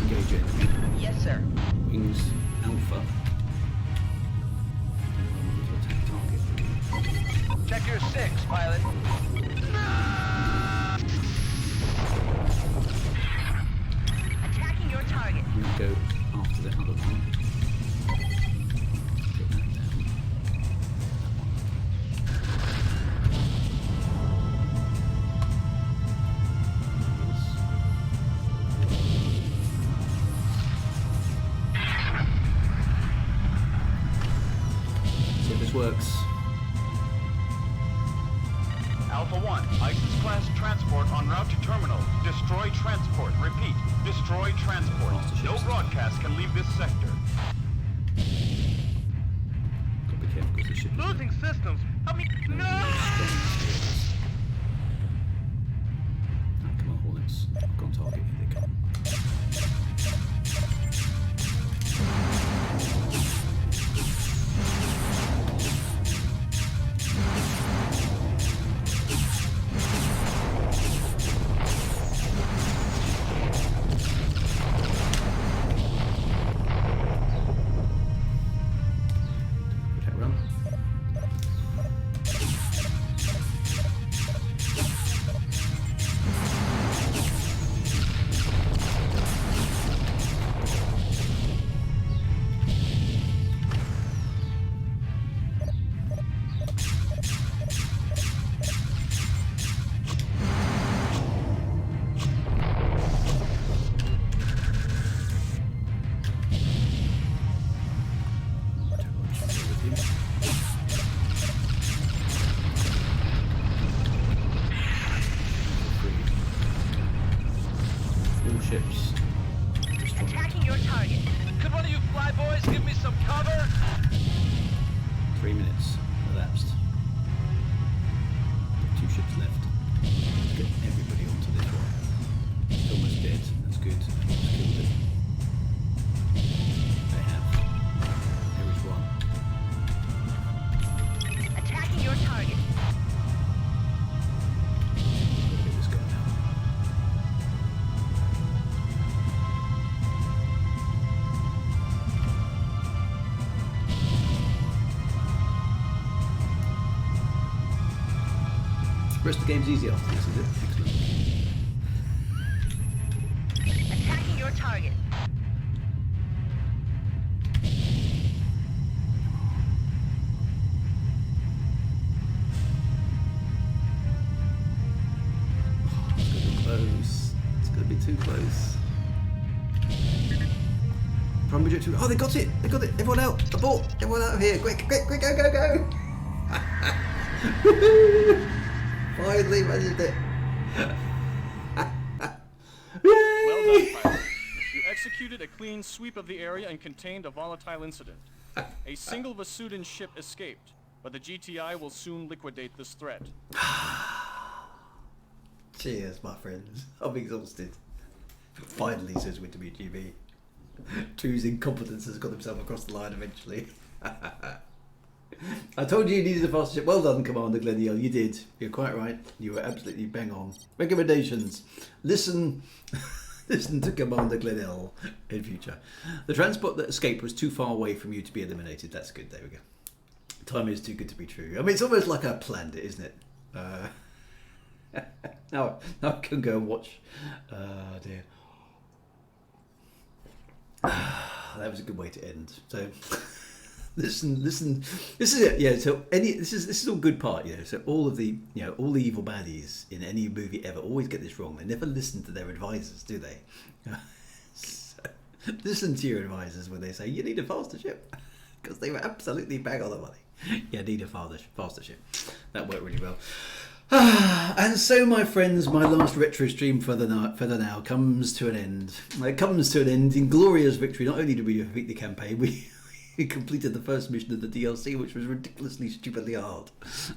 Engage it. Yes, sir. Wings Alpha. To attack target. Check your 6, pilot. Attacking your target. I'm going to go after the other one. Get that down. See if this works. Alpha 1, ISIS-class transport en route to terminal. Destroy transport. Repeat, destroy transport. Master No ships. broadcast can leave this sector. Got to be careful because the ship is Losing systems. Help me. No! Oh, come on, Hornets. I've got target. Here they come. Protect run. All ships. Destroyed. Attacking your target. Could one of you flyboys give me some cover? 3 minutes elapsed. 2 ships left. Let's get everybody onto this one. It's almost dead. That's good. Almost killed it. They have. There is one. Attacking your target. Gotta get this guy now. The rest of the game's easy after this, is it? Excellent. Attacking your target. It's gonna be close. It's gonna be too close. Prime objective. Oh, they got it! They got it! Everyone out! Abort! Everyone out of here! Quick, quick, quick! Go, go, go! Finally managed it! Well done, pilot. You executed a clean sweep of the area and contained a volatile incident. A single Vasudin ship escaped, but the GTI will soon liquidate this threat. Cheers, my friends. I'm exhausted. Finally, says I told you needed a faster ship. Well done, Commander Glenniel. You did. You're quite right. You were absolutely bang on. Recommendations. Listen. Listen to Commander Glenniel in future. The transport that escaped was too far away from you to be eliminated. That's good. There we go. Time is too good to be true. I mean, it's almost like I planned it, isn't it? Now I can go and watch. Dear. That was a good way to end. So, listen. This is it. Yeah. So this is all good part. You know. So all the evil baddies in any movie ever always get this wrong. They never listen to their advisors, do they? So, listen to your advisors when they say you need a faster ship, because they were absolutely bang on the money. Yeah, need a faster ship. That worked really well. And so, my friends, my last retro stream for the now comes to an end. It comes to an end in glorious victory. Not only did we defeat the campaign, we completed the first mission of the DLC, which was ridiculously, stupidly hard.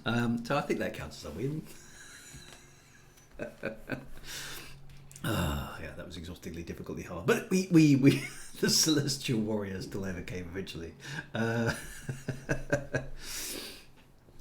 So I think that counts as a win. Yeah, that was exhaustingly difficultly hard. But we the Celestial Warriors still overcame eventually.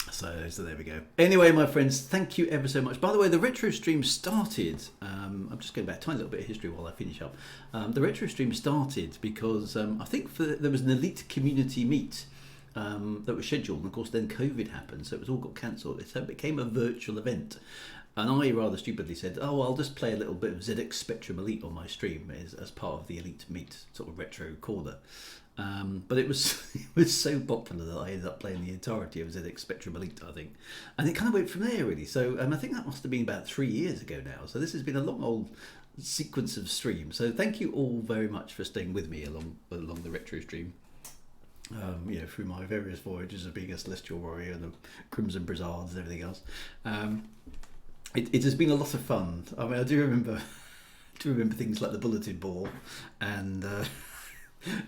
So there we go. Anyway, my friends, thank you ever so much. By the way, the retro stream started. I'm just going back a tiny little bit of history while I finish up. The retro stream started because I think there was an elite community meet that was scheduled, and of course then COVID happened, so it was all got cancelled. So it became a virtual event. And I rather stupidly said, oh, I'll just play a little bit of ZX Spectrum Elite on my stream as part of the Elite Meet sort of retro corner. But it was so popular that I ended up playing the entirety of ZX Spectrum Elite, I think. And it kind of went from there, really. So I think that must have been about 3 years ago now. So this has been a long old sequence of streams. So thank you all very much for staying with me along the retro stream. Through my various voyages of being a Celestial Warrior and the Crimson Brassards and everything else. It has been a lot of fun. I mean, I do remember things like the bulletin board and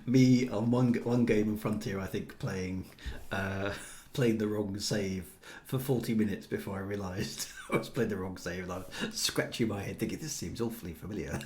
me on one game in Frontier, I think, playing the wrong save for 40 minutes before I realised I was playing the wrong save, and I was scratching my head thinking, this seems awfully familiar.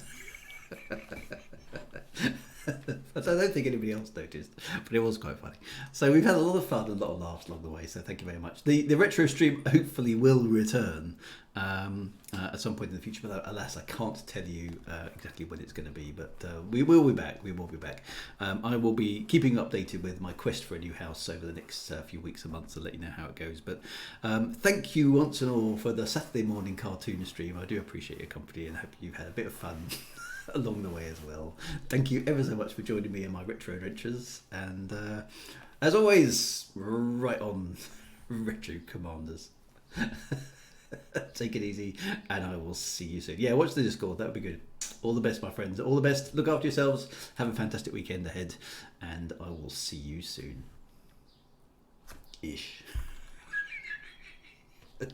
But I don't think anybody else noticed, but it was quite funny. So we've had a lot of fun and a lot of laughs along the way, so thank you very much. The retro stream hopefully will return at some point in the future, but alas, I can't tell you exactly when it's going to be, but we will be back. I will be keeping updated with my quest for a new house over the next few weeks and months to let you know how it goes. But thank you once and all for the Saturday morning cartoon stream. I do appreciate your company and hope you've had a bit of fun along the way as well. Thank you ever so much for joining me in my retro adventures, and as always, right on, Retro Commanders. Take it easy, and I will see you soon. Yeah, watch the Discord, that would be good. All the best, my friends, all the best. Look after yourselves, have a fantastic weekend ahead, and I will see you soon. Ish.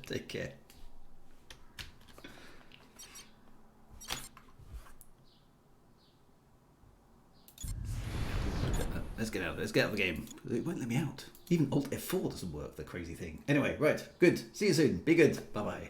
Take care. Let's get out of the game. It won't let me out. Even Alt F4 doesn't work, the crazy thing. Anyway, right, good. See you soon. Be good. Bye-bye.